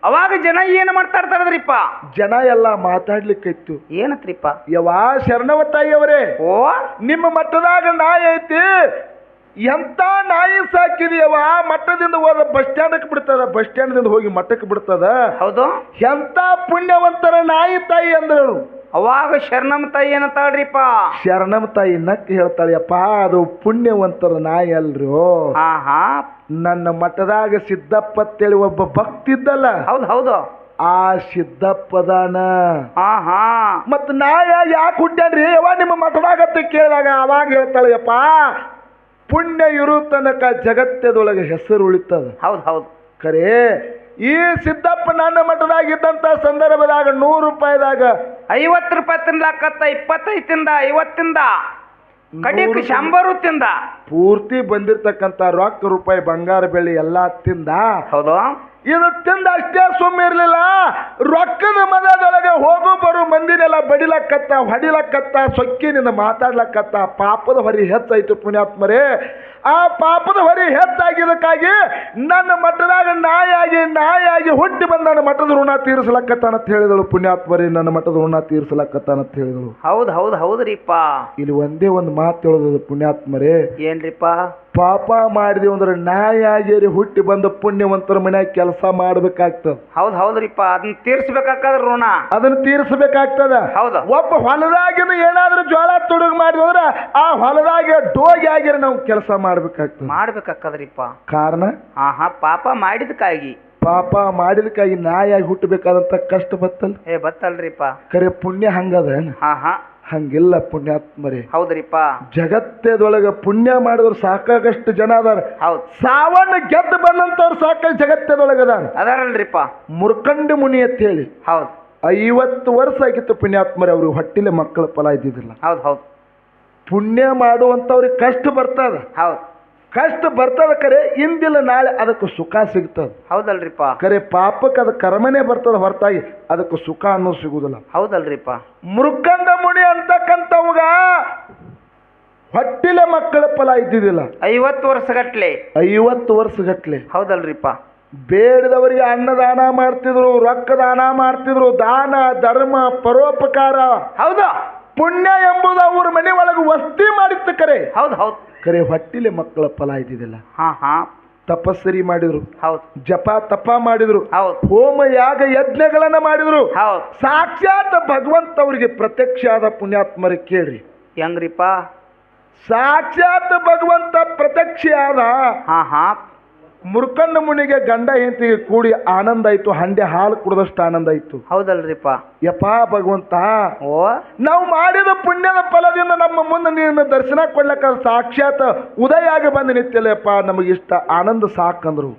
ಅವಾಗ ಜನ ಏನ್ ಮಾಡ್ತಾ ಇರ್ತಾರದ್ರಿಪ್ಪ? ಜನ ಎಲ್ಲ ಮಾತಾಡ್ಲಿಕ್ಕಿತ್ತು. ಏನತ್ರಿಪ್ಪ? ಯವಾ ಶರಣವ ತಾಯಿಯವರೇ, ಓ ನಿಮ್ಮ ಮಠದಾಗ ನಾಯಿ ಐತಿ, ಎಂತ ನಾಯಿ ಸಾಕಿದೀಯವ? ಮಠದಿಂದ ಹೋದ ಬಸ್ ಸ್ಟ್ಯಾಂಡ್ ಬಿಡ್ತದ, ಬಸ್ ಸ್ಟ್ಯಾಂಡ್ ದಿಂದ ಹೋಗಿ ಮಠಕ್ಕೆ ಬಿಡ್ತದ. ಹೌದು, ಎಂತ ಪುಣ್ಯವಂತರ ನಾಯಿ ತಾಯಿ ಅಂದ್ರು. ಅವಾಗ ಶರಣಮ್ಮ ತಾಯಿ ಏನಂತಾಳ್ರಿಪ್ಪ? ಶರಣಮ್ಮ ತಾಯಿ ನಕ್ ಹೇಳ್ತಾಳೆಯಪ್ಪ, ಅದು ಪುಣ್ಯವಂತರ ನಾಯಿ ಅಲ್ರು. ನನ್ನ ಮಠದಾಗ ಸಿದ್ದಪ್ಪ ಅಂತೇಳಿ ಒಬ್ಬ ಭಕ್ತಿದ್ದಲ್ಲ. ಹೌದು, ಆ ಸಿದ್ದಪ್ಪದಾನ. ಮತ್ ನಾಯ ಯಾಕೆ ಹುಟ್ಟ್ಯಾನ್ರಿ ಯವ ನಿಮ್ಮ ಮಠದಾಗ ಅಂತ ಕೇಳಿದಾಗ ಅವಾಗ ಹೇಳ್ತಾಳೆಯಪ್ಪ, ಪುಣ್ಯ ಇರು ತನಕ ಜಗತ್ತದೊಳಗೆ ಹೆಸರು ಉಳಿತದ. ಹೌದು ಖರೆ ಈ ಸಿದ್ದಪ್ಪ ನನ್ನ ಮಠದಾಗಿದ್ದಂತ ಸಂದರ್ಭದಾಗ 100 ರೂಪಾಯಿದಾಗ 50 ರೂಪಾಯಿ ತಿನ್ಲಾಕತ್ತ, 25 ತಿಂದ, 50 ಕಡಿಕ್ 100 ತಿಂದ. ಪೂರ್ತಿ ಬಂದಿರ್ತಕ್ಕಂಥ ರೊಕ್ಕ ರೂಪಾಯಿ ಬಂಗಾರ ಬೆಳ್ಳಿ ಎಲ್ಲಾ ತಿಂದ. ಹೌದು, ಇದು ತಿಂದ ಅಷ್ಟೇ ಸುಮ್ಮ ಇರ್ಲಿಲ್ಲ. ರೊಕ್ಕದ ಮನದೊಳಗೆ ಹೋಗು ಬರು ಮಂದಿನೆಲ್ಲ ಬಡಿಲಕ್ಕತ್ತ, ಹೊಡಿಲಕ್ಕತ್ತ, ಸೊಕ್ಕಿನಿಂದ ಮಾತಾಡ್ಲಕ್ಕತ್ತ. ಪಾಪದ ಹೊರಿ ಹೆಚ್ಚಾಯ್ತು ಪುಣ್ಯಾತ್ಮರೇ. ಆ ಪಾಪದ ಹೊರಿ ಹೆಚ್ಚಾಗಿದ್ದಕ್ಕಾಗಿ ನನ್ನ ಮಠದಾಗ ನಾಯಾಗಿ ಹುಟ್ಟಿ ಬಂದ ನನ್ನ ಮಠದ ಋಣ ತೀರಿಸಲಕ್ಕತ್ತಾನಂತ ಹೇಳಿದಳು ಪುಣ್ಯಾತ್ಮರೇ. ನನ್ನ ಮಠದ ಋಣ ತೀರಿಸಲಕ್ಕತ್ತಾನಂತ ಹೇಳಿದಳು. ಹೌದ್ರಿಪ್ಪ. ಇಲ್ಲಿ ಒಂದೇ ಒಂದು ಮಾತು ಹೇಳೋದು ಪುಣ್ಯಾತ್ಮರೇ. ಏನ್ರಿಪ್ಪ? ಪಾಪ ಮಾಡಿದೀವಿ ಅಂದ್ರೆ ನಾಯಾಗಿ ಹುಟ್ಟಿ ಬಂದ ಪುಣ್ಯವಂತರ ಮನ್ಯಾಗ ಕೆಲಸ ಮಾಡ್ಬೇಕಾಗ್ತದ. ಹೌದ್ರಿಪ್ಪ. ಅದನ್ನ ತೀರ್ಸ್ಬೇಕಾಗ್ತದ ಋಣ, ಅದನ್ನ ತೀರ್ಸ್ಬೇಕಾಗ್ತದ. ಹೌದು. ಒಬ್ಬ ಹೊಲದಾಗಿನ ಏನಾದ್ರೂ ಜೋಳ ತುಡುಗ್ ಮಾಡಿದ್ರೆ ಆ ಹೊಲದಾಗ ಡೋಗಿ ಆಗಿರ ನಾವು ಕೆಲಸ ಮಾಡ್ಬೇಕಾಗ್ತದ್ರಿಪ್ಪ. ಕಾರಣ ಪಾಪ ಮಾಡಿದಕ್ಕಾಗಿ ನಾಯಾಗಿ ಹುಟ್ಟಬೇಕಾದಂತ ಕಷ್ಟ ಬತ್ತಲ್ರಿಪ್ಪ. ಕರೆ ಪುಣ್ಯ ಹಂಗದ? ಹಂಗಿಲ್ಲ ಪುಣ್ಯಾತ್ಮರೇ. ಹೌದ್ರಿಪ್ಪ. ಜಗತ್ತದೊಳಗ ಪುಣ್ಯ ಮಾಡಿದ್ರು ಸಾಕಾಗಷ್ಟು ಜನ ಅದಾರ. ಸಾವನ್ನ ಗೆದ್ದು ಬಂದಂತವ್ರು ಸಾಕ ಜಗತ್ತದೊಳಗ ಅದಾರಲ್ರಿಪ್ಪ. ಮುರ್ಕಂಡ ಮುನಿ ಅಂತ ಹೇಳಿ. ಹೌದು, 50 ವರ್ಷ ಆಗಿತ್ತು ಪುಣ್ಯಾತ್ಮರೇ. ಅವ್ರಿಗೆ ಹೊಟ್ಟಿಲೆ ಮಕ್ಕಳ ಫಲ ಇದ್ದಿದ್ದಿಲ್ಲ. ಹೌದು. ಪುಣ್ಯ ಮಾಡುವಂತವ್ರಿಗೆ ಕಷ್ಟ ಬರ್ತದ. ಹೌದು, ಕಷ್ಟ ಬರ್ತದ. ಕರೆ ಇಂದಿಲ್ಲ ನಾಳೆ ಅದಕ್ಕೆ ಸುಖ ಸಿಗ್ತದ. ಹೌದಲ್ರಿಪ್ಪ. ಕರೆ ಪಾಪಕ್ಕೆ ಅದ ಕರ್ಮನೇ ಬರ್ತದ ಹೊರತಾಗಿ ಅದಕ್ಕೆ ಸುಖ ಅನ್ನೋ ಸಿಗುದಿಲ್ಲ. ಹೌದಲ್ರಿಪ್ಪ. ಮುರುಕಂಡ ಮುನಿ ಅಂತಕ್ಕಂಥವಾಗ ಹೊಟ್ಟಿಲೆ ಮಕ್ಕಳ ಫಲ ಇದ್ದಿದ್ದಿಲ್ಲ. 50 ವರ್ಷಗಟ್ಲೆ. ಹೌದಲ್ರಿಪ್ಪ. ಬೇಡದವರಿಗೆ ಅನ್ನದಾನ ಮಾಡ್ತಿದ್ರು, ರೊಕ್ಕ ದಾನ ಮಾಡ್ತಿದ್ರು. ದಾನ ಧರ್ಮ ಪರೋಪಕಾರ. ಹೌದು, ಪುಣ್ಯ ಎಂಬುದು ಅವ್ರ ಮನೆ ಒಳಗೆ ವಸ್ತಿ ಮಾಡಿತ್ತು. ಹೌದು ಕರೆ ಹೊಟ್ಟಿಲೆ ಮಕ್ಕಳ ಫಲ ಇದ್ದಿದ್ದಿಲ್ಲ. ತಪಸ್ಸರಿ ಮಾಡಿದ್ರು. ಹೌದು. ಜಪ ತಪ ಮಾಡಿದ್ರು. ಹೌದು. ಹೋಮ ಯಾಗ ಯಜ್ಞಗಳನ್ನ ಮಾಡಿದ್ರು. ಹೌದು. ಸಾಕ್ಷಾತ್ ಭಗವಂತ ಅವರಿಗೆ ಪ್ರತ್ಯಕ್ಷ ಆದ ಪುಣ್ಯಾತ್ಮರ ಕೇಳ್ರಿ. ಹೆಂಗ್ರಿಪ್ಪ? ಸಾಕ್ಷಾತ್ ಭಗವಂತ ಪ್ರತ್ಯಕ್ಷ ಆದ. ಮುರ್ಕಂಡ ಮುನಿಗೆ ಗಂಡ ಹೆಂಡತಿಗೆ ಕೂಡಿ ಆನಂದ ಆಯ್ತು. ಹಂಡೆ ಹಾಲು ಕುಡಿದಷ್ಟು ಆನಂದ ಆಯ್ತು. ಹೌದಲ್ರಿಪ್ಪ. ಯಪ್ಪಾ ಭಗವಂತ, ನಾವು ಮಾಡಿದ ಪುಣ್ಯದ ಫಲದಿಂದ ನಮ್ಮ ಮುಂದೆ ನೀನು ದರ್ಶನ ಕೊಡ್ಲಕ್ಕ ಸಾಕ್ಷಾತ್ ಉದಯ ಆಗಿ ಬಂದು ನಿಂತಲ್ಲಪ್ಪ, ನಮಗಿಷ್ಟ ಆನಂದ ಸಾಕಂದ್ರು.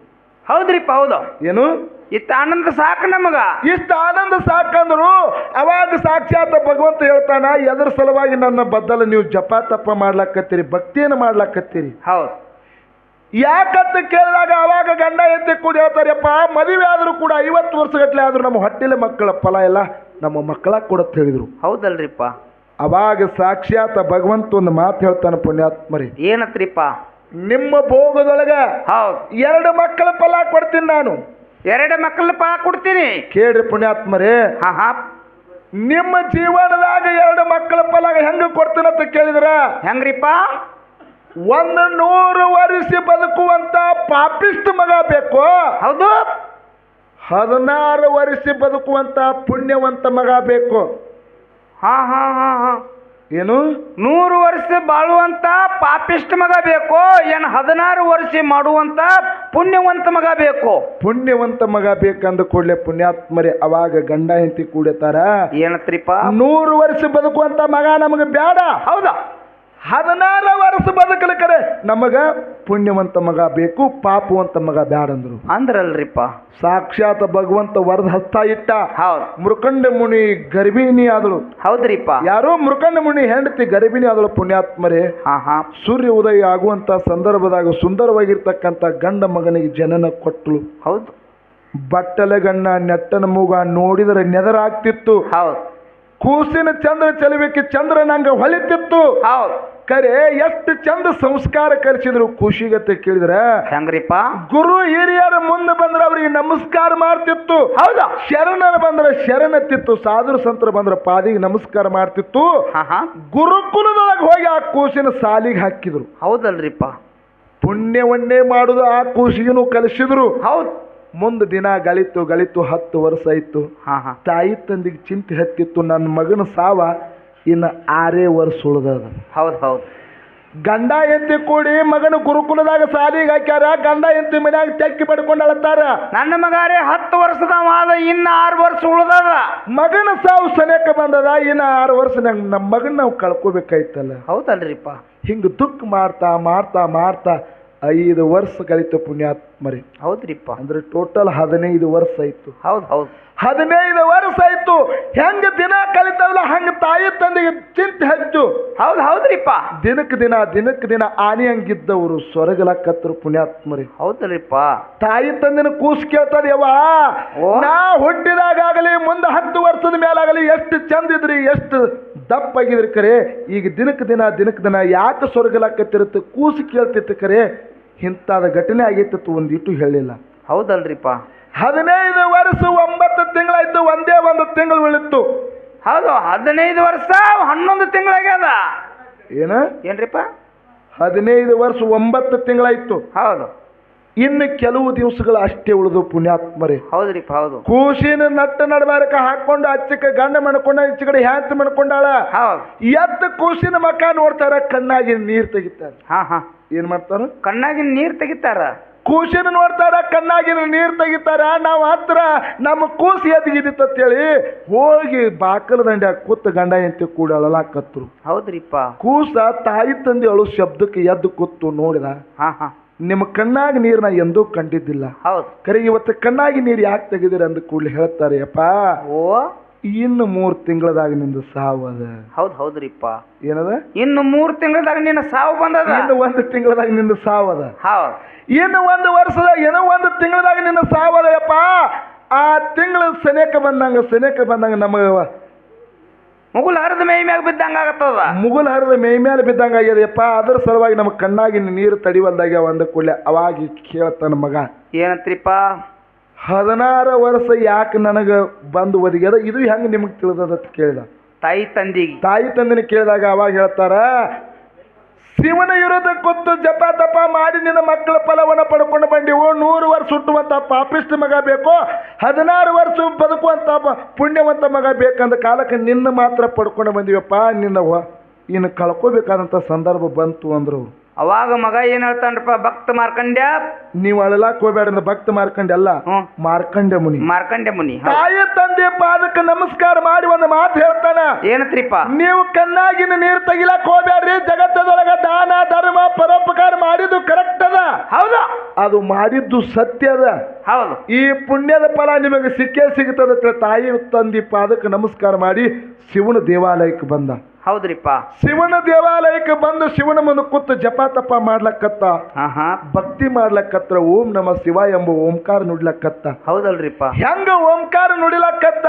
ಹೌದ್ರಿಪ್ಪ. ಹೌದು. ಏನು ಇಷ್ಟ ಆನಂದ ಸಾಕು ನಮಗ, ಇಷ್ಟ ಆನಂದ ಸಾಕಂದ್ರು. ಅವಾಗ ಸಾಕ್ಷಾತ್ ಭಗವಂತ ಹೇಳ್ತಾನ, ಎದ್ರ ಸಲುವಾಗಿ ನನ್ನ ಬದ್ದಲ ನೀವು ಜಪ ತಪ ಮಾಡ್ಲಾಕತ್ತೀರಿ, ಭಕ್ತಿಯನ್ನು ಮಾಡ್ಲಾಕತ್ತೀರಿ. ಹೌದು. ಯಾಕಂತ ಕೇಳಿದಾಗ ಅವಾಗ ಗಂಡ ಹೆಂಡತಿ ಕೂಡ ಹೇಳ್ತಾರಪ್ಪ, ಮದುವೆ ಆದ್ರೂ ಕೂಡ 50 ವರ್ಷಗಟ್ಲೆ ಆದ್ರೂ ನಮ್ಮ ಹೊಟ್ಟಿಲೆ ಮಕ್ಕಳ ಫಲ ಎಲ್ಲ ನಮ್ಮ ಮಕ್ಕಳ ಕೊಡತ್ ಹೇಳಿದ್ರು. ಹೌದಲ್ರಿಪ್ಪ. ಅವಾಗ ಸಾಕ್ಷಾತ್ ಭಗವಂತ ಒಂದು ಮಾತು ಹೇಳ್ತಾನೆ ಪುಣ್ಯಾತ್ಮರಿ. ಏನತ್ರಿಪ್ಪ? ನಿಮ್ಮ ಭೋಗದೊಳಗ 2 ಮಕ್ಕಳ ಫಲ ಕೊಡ್ತೀನಿ ನಾನು. 2 ಮಕ್ಕಳ ಫಲ ಕೊಡ್ತೀನಿ. ಕೇಳ್ರಿ ಪುಣ್ಯಾತ್ಮರೇ, ಹಾ ಹಾ ನಿಮ್ಮ ಜೀವನದಾಗ 2 ಮಕ್ಕಳ ಫಲ ಹೆಂಗ ಕೊಡ್ತೀನಂತ ಕೇಳಿದ್ರ, ಹೆಂಗ್ರಿಪ್ಪ? 100 ವರ್ಷ ಬದುಕುವಂತ ಪಾಪಿಷ್ಟ ಮಗ ಬೇಕು, ಹೌದು. 16 ವರ್ಷ ಬದುಕುವಂತ ಪುಣ್ಯವಂತ ಮಗ ಬೇಕು. ಹಾ ಹಾ ಹಾ ಹಾ ಏನು 100 ವರ್ಷ ಬಾಳುವಂತ ಪಾಪಿಷ್ಟ ಮಗ ಬೇಕು, ಏನ್ 16 ವರ್ಷ ಮಾಡುವಂತ ಪುಣ್ಯವಂತ ಮಗ ಬೇಕು? ಪುಣ್ಯವಂತ ಮಗ ಬೇಕಂದ ಕೂಡಲೇ ಪುಣ್ಯಾತ್ಮರೇ ಅವಾಗ ಗಂಡ ಹೆಂಡತಿ ಕೂಡತಾರ, ಏನತ್ರಿಪ್ಪ? 100 ವರ್ಷ ಬದುಕುವಂತ ಮಗ ನಮಗ ಬೇಡ, ಹೌದಾ? 16 ವರ್ಷ ಬದುಕಲಿಕ್ಕರೆ ನಮಗ ಪುಣ್ಯವಂತ ಮಗ ಬೇಕು, ಪಾಪವಂತ ಮಗ ಬ್ಯಾಡ ಅಂದ್ರು. ಅಂದ್ರಲ್ರಿಪ್ಪ, ಸಾಕ್ಷಾತ್ ಭಗವಂತ ವರದ ಹಸ್ತ ಇಟ್ಟ. ಹೌದು. ಮೃಕಂಡ ಮುನಿ ಗರ್ಭಿಣಿ ಆದಳು. ಹೌದ್ರಿಪ್ಪ. ಯಾರೋ ಮೃಕಂಡ ಮುನಿ ಹೆಂಡತಿ ಗರ್ಭಿಣಿ ಆದಳು. ಪುಣ್ಯಾತ್ಮರೇ, ಹಾ ಹಾ ಸೂರ್ಯ ಉದಯ ಆಗುವಂತ ಸಂದರ್ಭದಾಗ ಸುಂದರವಾಗಿರ್ತಕ್ಕಂಥ ಗಂಡ ಮಗನಿಗೆ ಜನನ ಕೊಟ್ಟಳು. ಹೌದು. ಬಟ್ಟಲ ಗಣ್ಣ ನೆಟ್ಟನ ಮೂಗ ನೋಡಿದರೆ ನೆದರಾಗ್ತಿತ್ತು. ಹೌದು. ಕೂಸಿನ ಚಂದ್ರ ಚಲುವಿಕೆ ಚಂದ್ರ ನಂಗ ಹೊಳಿತಿತ್ತು. ಹೌದು. ಕರೆ ಎಷ್ಟು ಚಂದ ಸಂಸ್ಕಾರ ಕಲಿಸಿದ್ರು ಖುಷಿಗತ್ತೆ ಕೇಳಿದ್ರ, ಹೆಂಗ್ರಿಪ್ಪ? ಗುರು ಹಿರಿಯರ ಮುಂದೆ ಬಂದ್ರೆ ಅವರಿಗೆ ನಮಸ್ಕಾರ ಮಾಡ್ತಿತ್ತು. ಹೌದಾ? ಶರಣರ ಬಂದ್ರೆ ಶರಣತ್ತಿತ್ತು, ಸಾಧುರ ಸಂತರ ಬಂದ್ರೆ ಪಾದಿಗೆ ನಮಸ್ಕಾರ ಮಾಡ್ತಿತ್ತು. ಗುರುಕುಲದೊಳಗೆ ಹೋಗಿ ಆ ಕೂಸಿನ ಸಾಲಿಗೆ ಹಾಕಿದ್ರು. ಹೌದಲ್ರಿಪ್ಪ? ಪುಣ್ಯವನ್ನೇ ಮಾಡುದು ಆ ಕೂಸಿಗೂ ಕಲಿಸಿದ್ರು. ಹೌದು. ಮುಂದೆ ದಿನ ಗಳಿತು 10 ವರ್ಷ ಆಯ್ತು. ತಾಯಿ ತಂದಿಗೆ ಚಿಂತೆ ಹತ್ತಿತ್ತು, ನನ್ನ ಮಗನ ಸಾವ ಇನ್ನು 6 ವರ್ಷ ಉಳ್ದದ. ಹೌದು ಹೌದು. ಗಂಡ ಎಂತಿ ಕೂಡಿ ಮಗನ ಗುರುಕುಲದಾಗ ಸಾಲಿಗೆ ಹಾಕ್ಯಾರ. ಗಂಡ ಎಂತಿ ಮನ್ಯಾಗ ತೆಕ್ಕಿ ಪಡ್ಕೊಂಡು ಅಳತಾರ. ನನ್ನ ಮಗಾರೇ 10 ವರ್ಷದ ಆದ, ಇನ್ನು 6 ವರ್ಷ ಉಳ್ದದ. ಮಗನ ಸಾವು ಸನೇಕ ಬಂದದ, ಇನ್ನು 6 ವರ್ಷ ನಮ್ಮ ಮಗನ ನಾವು ಕಳ್ಕೋಬೇಕಾಯ್ತಲ್ಲ. ಹೌದಲ್ರಿಪ್ಪ? ಹಿಂಗ ದುಃಖ ಮಾಡ್ತಾ ಮಾಡ್ತಾ ಮಾಡ್ತಾ 5 ವರ್ಷ ಕಲಿತು ಪುಣ್ಯಾತ್ಮರಿ. ಹೌದ್ರಿಪ್ಪ? ಅಂದ್ರೆ ಟೋಟಲ್ 15 ವರ್ಷ ಆಯ್ತು. ಹೌದು ಹೌದು. 15 ವರ್ಷ ಆಯ್ತು. ಹೆಂಗ ದಿನ ಕಲಿತಾವಲ್ಲ ಹಂಗ ತಾಯಿ ತಂದೆಗೆ ಚಿಂತೆ ಹೆಚ್ಚು. ಹೌದು ಹೌದ್ರಿಪ್ಪ? ದಿನಕ್ಕೆ ದಿನ ಆನಿ ಹಂಗಿದ್ದವರು ಸ್ವರ್ಗಲಕ್ಕತ್ರು ಪುಣ್ಯಾತ್ಮರಿ. ಹೌದಲ್ರಿಪ್ಪ? ತಾಯಿ ತಂದಿನ ಕೂಸು ಕೇಳ್ತದ, ಯವ್ವ ನಾ ಹುಟ್ಟಿದಾಗಲಿ ಮುಂದೆ 10 ವರ್ಷದ ಮೇಲಾಗಲಿ ಎಷ್ಟು ಚಂದ ಇದ್ರಿ, ಎಷ್ಟು ದಪ್ಪಾಗಿದ್ರಿ. ಕರೆ ಈಗ ದಿನಕ್ಕೆ ದಿನ ಯಾಕೆ ಸ್ವರ್ಗಲಕ್ಕತ್ತಿರುತ್ತೆ ಕೂಸು ಕೇಳ್ತಿತ್ತು. ಕರೆ ಇಂಥದ ಘಟನೆ ಆಗೈತಿತ್ತು, ಒಂದಿಟ್ಟು ಹೇಳಿಲ್ಲ. ಹೌದಲ್ರಿಪ್ಪ? 15 ವರ್ಷ 9 ತಿಂಗಳಾಯ್ತು, ಒಂದೇ 1 ತಿಂಗಳು ಉಳಿತು. ಹೌದು. 15 ವರ್ಷ 11 ತಿಂಗಳಾಗ್ಯದ. ಏನ್ರಿಪ್ಪ? 15 ವರ್ಷ 9 ತಿಂಗಳಾಯ್ತು. ಹೌದು. ಇನ್ನು ಕೆಲವು ದಿವಸಗಳು ಅಷ್ಟೇ ಉಳಿದು ಪುಣ್ಯಾತ್ಮರೇ. ಹೌದ್ರಿಪ್ಪ? ಹೌದು. ಕೂಸಿನ ನಟ್ಟ ನಡಬಾರಕ ಹಾಕೊಂಡು ಅಚ್ಚಕ ಗಂಡ ಮಣ್ಕೊಂಡ ಈಚೆ ಕಡೆ ಹ್ಯಾಂತ ಮಣ್ಕೊಂಡಾಳ. ಎತ್ತ ಕೂಸಿನ ಮಕ್ಕ ನೋಡ್ತಾರ, ಕಣ್ಣಾಗಿ ನೀರ್ ತೆಗಿತಾರ. ಏನ್ ಮಾಡ್ತಾರ? ಕಣ್ಣಾಗಿನ ನೀರ್ ತೆಗಿತಾರ. ಕೂಸಿನ ನೋಡ್ತಾರ, ಕಣ್ಣಾಗಿನ ನೀರ್ ತೆಗಿತಾರ. ನಾವು ಹತ್ರ ನಮ್ಮ ಕೂಸಿ ಎದ್ಗಿದಿತ್ತೇಳಿ ಹೋಗಿ ಬಾಕಲ ದಂಡ ಕೂತ ಗಂಡ ಎಂತ ಕೂಡ ಅಳಲಾಕತ್ರು. ಹೌದ್ರಿಪ್ಪ? ಕೂಸ ತಾಯಿ ತಂದೆ ಅಳು ಶಬ್ದಕ್ಕೆ ಎದ್ದು ಕೂತು ನೋಡಿದ, ನಿಮ್ಮ ಕಣ್ಣಾಗಿ ನೀರ್ನ ಎಂದೂ ಕಂಡಿದ್ದಿಲ್ಲ. ಹೌದು. ಕರೆ ಇವತ್ತು ಕಣ್ಣಾಗಿ ನೀರು ಯಾಕೆ ತೆಗೆದಿರ ಅಂದ ಕೂಡಲೇ ಹೇಳ್ತಾರೆ, ಅಪ್ಪ ಇನ್ನು 3 ತಿಂಗಳದಾಗ ನಿಂದ ಸಾವು ಅದ. ಹೌದು ಹೌದ್ರಿಪ್ಪ? ಏನದ? ಇನ್ನು 3 ತಿಂಗಳದಾಗ ನಿನ್ನ ಸಾವು ಬಂದದ. ಇನ್ನು 1 ತಿಂಗಳದಾಗ ನಿಂದ ಸಾವು ಅದ. ಹೌದು. ಇನ್ನು 1 ವರ್ಷದಾಗ ಏನೋ 1 ತಿಂಗಳದಾಗ ನಿನ್ನ ಸಾವು ಅದ. ಯಪ್ಪ ಆ ತಿಂಗಳ ಸನೇಕ ಬಂದಂಗ ನಮಗ ಮುಗುಲ್ ಹರಿದ ಮೈ ಮ್ಯಾಗ ಬಿದ್ದಂಗ ಆಗತ್ತದ. ಮುಗುಲ್ ಹರಿದ ಮೈ ಮೇಲೆ ಬಿದ್ದಂಗ ಆಗ್ಯದಪ್ಪ. ಅದ್ರ ಸಲುವಾಗಿ ನಮ್ಮ ಕಣ್ಣಾಗಿ ನೀರು ತಡಿವಲ್ದಾಗ ಒಂದ ಕೂಡಲೇ ಅವಾಗಿ ಕೇಳ್ತಾನ ಮಗ, ಏನಂತ್ರಿಪ್ಪ? 16 ವರ್ಷ ಯಾಕೆ ನನಗೆ ಬಂದು ಒದಗ್ಯದ, ಇದು ಹೆಂಗೆ ನಿಮಗೆ ತಿಳಿದದ ಅಂತ ಕೇಳಿದ. ತಾಯಿ ತಂದಿನ ಕೇಳಿದಾಗ ಅವಾಗ ಹೇಳ್ತಾರ, ಶಿವನ ವಿರುದ್ಧ ಕೂತು ಜಪ ತಪ ಮಾಡಿ ನಿನ್ನ ಮಕ್ಕಳ ಫಲವನ್ನು ಪಡ್ಕೊಂಡು ಬಂದಿವು. 100 ವರ್ಷ ಹುಟ್ಟುವಂತ ಪಾಪಿಷ್ಟ ಮಗ ಬೇಕು, 16 ವರ್ಷ ಬದುಕುವಂತ ಪುಣ್ಯವಂತ ಮಗ ಬೇಕಂದ ಕಾಲಕ್ಕೆ ನಿನ್ನ ಮಾತ್ರ ಪಡ್ಕೊಂಡು ಬಂದಿವಪ್ಪ. ಇನ್ನು ಕಳ್ಕೋಬೇಕಾದಂತ ಸಂದರ್ಭ ಬಂತು ಅಂದ್ರು. ಅವಾಗ ಮಗ ಏನ್ ಹೇಳ್ತಾನ್ರಪ್ಪ? ಭಕ್ತ ಮಾರ್ಕಂಡ್ಯ, ನೀವು ಅಳಲಾಕ್ ಹೋಗ್ಬೇಡ. ಭಕ್ತ ಮಾರ್ಕಂಡ್ಯ ಅಲ್ಲ, ಮಾರ್ಕಂಡ್ಯ ಮುನಿ. ತಾಯಿ ತಂದೆ ಪಾದಕ್ಕೆ ನಮಸ್ಕಾರ ಮಾಡಿ ಒಂದು ಮಾತು ಹೇಳ್ತಾನ. ಏನತ್ರಿಪ್ಪ? ನೀವು ಕಣ್ಣಾಗಿನ ನೀರು ತೆಗಿಲಾಕ್ ಹೋಗ್ಬೇಡ್ರಿ. ಜಗತ್ತದೊಳಗ ದಾನ ಧರ್ಮ ಪರೋಪಕಾರ ಮಾಡಿದ್ದು ಕರೆಕ್ಟ್ ಅದ. ಹೌದಾ? ಅದು ಮಾಡಿದ್ದು ಸತ್ಯ ಅದ. ಹೌದು. ಈ ಪುಣ್ಯದ ಫಲ ನಿಮಗೆ ಸಿಕ್ಕೇ ಸಿಗುತ್ತದೆ. ತಾಯಿ ತಂದೆ ಪಾದಕ್ಕೆ ನಮಸ್ಕಾರ ಮಾಡಿ ಶಿವನ ದೇವಾಲಯಕ್ಕೆ ಬಂದ. ಹೌದ್ರಿಪ್ಪ? ಶಿವನ ದೇವಾಲಯಕ್ಕೆ ಬಂದು ಶಿವನ ಮುಂದೆ ಕೂತು ಜಪ ತಪ ಮಾಡ್ಲಕ್ಕತ್ತ, ಭಕ್ತಿ ಮಾಡ್ಲಕ್ಕತ್ರ. ಓಂ ನಮ ಶಿವ ಎಂಬ ಓಂಕಾರ ನುಡ್ಲಕ್ಕತ್ತ. ಹೌದಲ್ರಿಪ್ಪ? ಹೆಂಗ ಓಂಕಾರ ನುಡಿಲಕ್ಕತ್ತ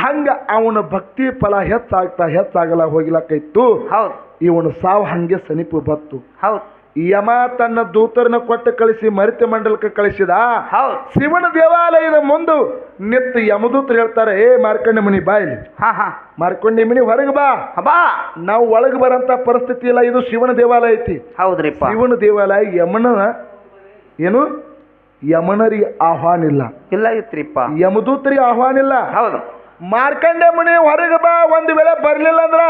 ಹಂಗ ಅವನ ಭಕ್ತಿ ಫಲ ಹೆಚ್ಚಾಗಲ್ಲ ಹೋಗ್ಲಕ್ಕಿತ್ತು. ಹೌದು. ಇವನು ಸಾವು ಹಂಗೆ ಸಮೀಪ ಬತ್ತು. ಹೌದು. ಯಮ ತನ್ನ ದೂತರನ್ನ ಕೊಟ್ಟು ಕಳಿಸಿ ಮರಿತ ಮಂಡಲಕ್ಕೆ ಕಳಿಸಿದ. ಹೌದು ಶಿವನ ದೇವಾಲಯದ ಮುಂದೆ ನಿತ್ತು ಯಮದೂತರು ಹೇಳ್ತಾರೆ, ಏ ಮಾರ್ಕಂಡ ಮುನಿ ಬಾ ಇಲ್ಲಿ. ಮಾರ್ಕಂಡಿ ಮುನಿ ಹೊರಗೆ ಬಾ. ಬಾ, ನಾವು ಒಳಗೆ ಬರಂತ ಪರಿಸ್ಥಿತಿ ಇಲ್ಲ, ಇದು ಶಿವನ ದೇವಾಲಯ ಐತಿ. ಹೌದ್ರಿಪ್ಪ. ಶಿವನ ದೇವಾಲಯ ಏನು ಯಮನರಿಗೆ ಆಹ್ವಾನ ಇಲ್ಲ. ಇಲ್ಲ ಇತ್ರಿಪ್ಪ, ಯಮದೂತರಿಗೆ ಆಹ್ವಾನ ಇಲ್ಲ. ಹೌದು. ಮಾರ್ಕಂಡ ಮುನಿ ಹೊರಗೆ ಬಾ, ಒಂದು ವೇಳೆ ಬರ್ಲಿಲ್ಲ ಅಂದ್ರ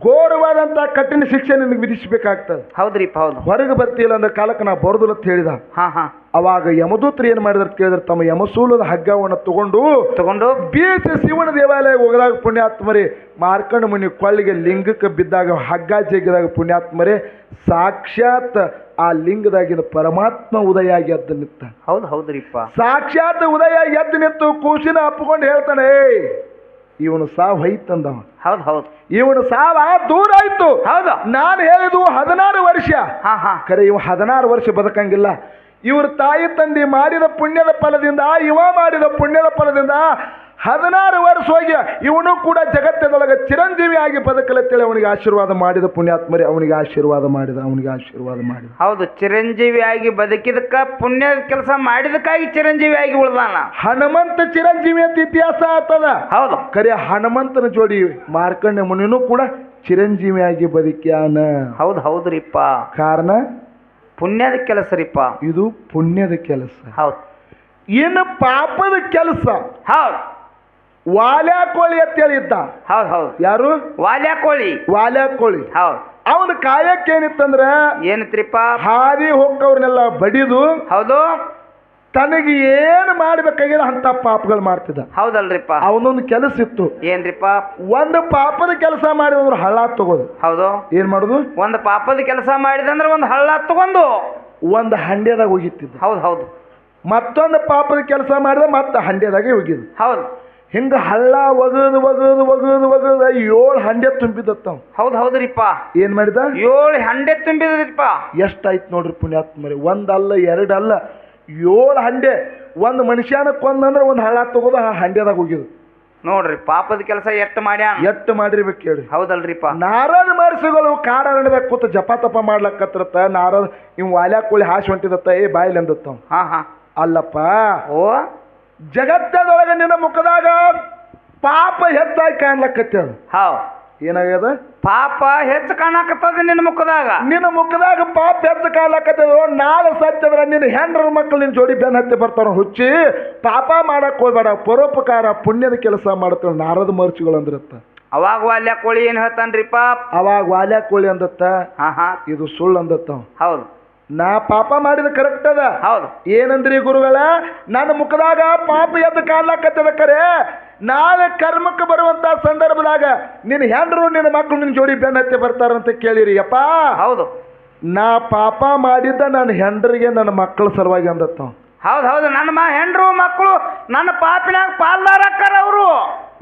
ಘೋರವಾದಂತ ಕಠಿಣ ಶಿಕ್ಷೆ ನಿನಗೆ ವಿಧಿಸಬೇಕಾಗ್ತದೆ. ಹೌದ್ರಿಪ್ಪ, ಹೌದು. ಹೊರಗೆ ಬರ್ತಿಲ್ಲ ಅಂದ ಕಾಲಕ್ಕೆ ನಾ ಬರೋದಿಲ್ಲ ಅಂತ ಹೇಳಿದ. ಅವಾಗ ಯಮದೂತರು ಏನ್ ಮಾಡಿದ್ರು ಕೇಳಿದ್ರೆ, ತಮ್ಮ ಯಮಸೂಲದ ಹಗ್ಗವನ್ನು ತಗೊಂಡು ಬೀಸಿ ಶಿವನ ದೇವಾಲಯ ಹೋಗದಾಗ ಪುಣ್ಯಾತ್ಮರೇ ಮಾರ್ಕಂಡ ಮುನಿ ಕೊಳ್ಳಿಗೆ ಲಿಂಗಕ್ಕೆ ಬಿದ್ದಾಗ ಹಗ್ಗ ಜಗ್ಗಿದಾಗ ಪುಣ್ಯಾತ್ಮರೇ ಸಾಕ್ಷಾತ್ ಆ ಲಿಂಗದಾಗಿನ ಪರಮಾತ್ಮ ಉದಯ ಆಗಿ ಎದ್ದು ನಿಂತ. ಹೌದು ಹೌದ್ರಿಪ್ಪ. ಸಾಕ್ಷಾತ್ ಉದಯ ಎದ್ದು ನಿಂತು ಕೂಸಿನ ಅಪ್ಪಿಕೊಂಡು ಹೇಳ್ತಾನೆ, ಇವನು ಸಾವು ಹೈತಂದವ. ಹೌದು ಹೌದು. ಇವನು ಸಾವ ದೂರ ಆಯ್ತು. ಹೌದು. ನಾನು ಹೇಳಿದ್ದು 16 ವರ್ಷ. ಖರೆ ಇವ 16 ವರ್ಷ ಬದುಕಂಗಿಲ್ಲ. ಇವ್ರ ತಾಯಿ ತಂದೆ ಮಾಡಿದ ಪುಣ್ಯದ ಫಲದಿಂದ, ಇವ ಮಾಡಿದ ಪುಣ್ಯದ ಫಲದಿಂದ 16 ವರ್ಷ ಹೋಗಿ ಇವನು ಕೂಡ ಜಗತ್ತದೊಳಗೆ ಚಿರಂಜೀವಿ ಆಗಿ ಬದುಕಲತ್ತೇಳಿ ಅವನಿಗೆ ಆಶೀರ್ವಾದ ಮಾಡಿದ ಪುಣ್ಯಾತ್ಮರೇ, ಅವನಿಗೆ ಆಶೀರ್ವಾದ ಮಾಡಿದ. ಹೌದು, ಚಿರಂಜೀವಿ ಆಗಿ ಬದುಕಿದಕ್ಕ ಪುಣ್ಯದ ಕೆಲಸ ಮಾಡಿದಕ್ಕಾಗಿ ಚಿರಂಜೀವಿ ಆಗಿ ಉಳ್ದಾನ. ಹನುಮಂತ ಚಿರಂಜೀವಿ ಅಂತ ಇತಿಹಾಸ ಆತದ. ಹೌದು. ಖರೆ ಹನುಮಂತನ ಜೋಡಿ ಮಾರ್ಕಂಡ ಮುನಿನೂ ಕೂಡ ಚಿರಂಜೀವಿ ಆಗಿ ಬದುಕ್ಯಾನ. ಹೌದು ಹೌದ್ರಿಪ್ಪ. ಕಾರಣ ಪುಣ್ಯದ ಕೆಲಸ ರೀಪ, ಇದು ಪುಣ್ಯದ ಕೆಲಸ. ಹೌದು. ಇನ್ನು ಪಾಪದ ಕೆಲಸ. ಹೌದು. ವಾಲ್ಯಾ ಕೋಳಿ ಅಂತ ಹೇಳಿದ್ದ. ಹೌದು ಹೌದು. ಯಾರು? ವಾಲ್ಯಾ ಕೋಳಿ. ಹೌದು. ಅವನ ಕಾಯಕ್ಕೆ ಏನಿತ್ತಂದ್ರ ಏನಿತ್ರಿಪ್ಪ, ಹಾದಿ ಹೋಗ್ಕವ್ರನ್ನೆಲ್ಲ ಬಡಿದು, ಹೌದು, ತನಗೆ ಏನು ಮಾಡ್ಬೇಕಾಗಿಲ್ಲ ಅಂತ ಪಾಪಗಳು ಮಾಡ್ತಿದ್ದ. ಹೌದಲ್ರಿಪ್ಪ. ಅವನೊಂದು ಕೆಲಸ ಇತ್ತು. ಏನ್ರಿಪ್ಪ? ಒಂದು ಪಾಪದ ಕೆಲಸ ಮಾಡಿದ್ರು ಹಳ್ಳ ತಗೋದು. ಹೌದು. ಏನ್ ಮಾಡುದು? ಒಂದು ಪಾಪದ ಕೆಲಸ ಮಾಡಿದಂದ್ರೆ ಒಂದು ಹಳ್ಳ ತಗೊಂಡು ಒಂದು ಹಂಡ್ಯದಾಗ ಹೋಗಿತ್ತಿದ್ದ. ಹೌದು ಹೌದು. ಮತ್ತೊಂದು ಪಾಪದ ಕೆಲಸ ಮಾಡಿದ ಮತ್ತೆ ಹಂಡ್ಯದಾಗೆ ಹೋಗಿದ್ದು. ಹೌದು. ಹಿಂಗ ಹಳ್ಳ ಒಗದು 7 ಹಂಡೆ ತುಂಬಿದತ್ತ. ಹೌದು ಹೌದ್ರಿಪ್ಪ. ಏನ್ ಮಾಡಿದ? 7 ಹಂಡೆ ತುಂಬಿದ್ರಿಪ್ಪ. ಎಷ್ಟಾಯ್ತು ನೋಡ್ರಿ ಪುಣ್ಯಾತ್ಮರಿ, ಒಂದಲ್ಲ 2 ಅಲ್ಲ 7 ಹಂಡೆ. ಒಂದು ಮನುಷ್ಯನ ಕೊಂದಂದ್ರೆ ಒಂದು ಹಳ್ಳ ತಗೋದು ಆ ಹಂಡ್ಯದಾಗ ಹೋಗಿದ್ದು. ನೋಡ್ರಿ ಪಾಪದ ಕೆಲಸ ಎಷ್ಟು ಮಾಡಿರ್ಬೇಕು ಕೇಳಿ. ಹೌದಲ್ರಿಪ್ಪ. ನಾರದ ಮಹರ್ಷಿಗಳು ಕಾಡಾರಣ್ಯದಾಗ ಕೂತು ಜಪ ತಪ ಮಾಡ್ಲಕ್ಕತ್ರತ್ತ. ನಾರದ ಇವ್ ವಾಲ್ಯಾ ಕೋಳಿ ಹಾಸಿ ಹೊಂಟಿದತ್ತ. ಏ ಬಾಯಿಲ್ ಅಂದತ್ತ. ಅಲ್ಲಪ್ಪ, ಓ ಜಗತ್ತದೊಳಗೆ ನಿನ್ನ ಮುಖದಾಗ ಪಾಪ ಹೆಚ್ಚಾಗಿ ಕಾಣ್ಲಕ್ಕತ್ತದ. ಹೌದು. ಏನಾಗ್ಯದ? ಪಾಪ ಹೆಚ್ಚು ಕಾಣಕತ್ತದ ನಿನ್ನ ಮುಖದಾಗ ಪಾಪ ಹೆಚ್ಚು ಕಾಣ್ಲಕ್ಕತ್ತದ. ನಾಳೆ ಸತ್ಯದ್ರ ನಿನ್ನ ಹೆಂಡ್ರ ಮಕ್ಕಳು ನಿನ್ನ ಜೋಡಿ ಬೆನ್ನ ಹತ್ತಿ ಬರ್ತಾರ. ಹುಚ್ಚಿ ಪಾಪ ಮಾಡಕ್ ಹೋಗ್ಬೇಡ, ಪರೋಪಕಾರ ಪುಣ್ಯದ ಕೆಲಸ ಮಾಡ್ತಾವ ನಾರದ ಮಹರ್ಷಿಗಳು ಅಂದ್ರತ್ತ. ಅವಾಗ ವಾಲ್ಯಾ ಕೋಳಿ ಏನ್ ಹೇಳ್ತಾನ್ರಿಪ್ಪ? ಅವಾಗ ವಾಲ್ಯಾ ಕೋಳಿ ಅಂದತ್ತ, ಇದು ಸುಳ್ಳು ಅಂದತ್ತ. ಹೌದು. ನಾ ಪಾಪ ಮಾಡಿದ ಕರೆಕ್ಟ್ ಅದ. ಹೌದು. ಏನಂದ್ರಿ ಗುರುಗಳ, ನನ್ನ ಮುಖದಾಗ ಪಾಪ ಎದ್ದು ಕಾಣ್ಲಕ್ಕತ್ತದ. ಕರೆ ನಾಳೆ ಕರ್ಮಕ್ಕೆ ಬರುವಂತ ಸಂದರ್ಭದಾಗ ನಿನ್ನ ಹೆಂಡ್ರು ನಿನ್ನ ಮಕ್ಕಳು ನಿನ್ನ ಜೋಡಿ ಬೆನ್ನ ಹತ್ತಿ ಬರ್ತಾರಂತ ಕೇಳಿರಿ ಅಪ್ಪ. ಹೌದು. ನಾ ಪಾಪ ಮಾಡಿದ್ದ ನನ್ನ ಹೆಂಡ್ರಿಗೆ ನನ್ನ ಮಕ್ಕಳ ಸಲುವಾಗಿ ಅಂದತ್ತ. ಹೌದು ಹೌದು. ನನ್ನ ಹೆಂಡ್ರು ಮಕ್ಕಳು ನನ್ನ ಪಾಪಿನಾಗ ಪಾಲ್ದಾರ ಆಕ್ಕಾರ. ಅವರು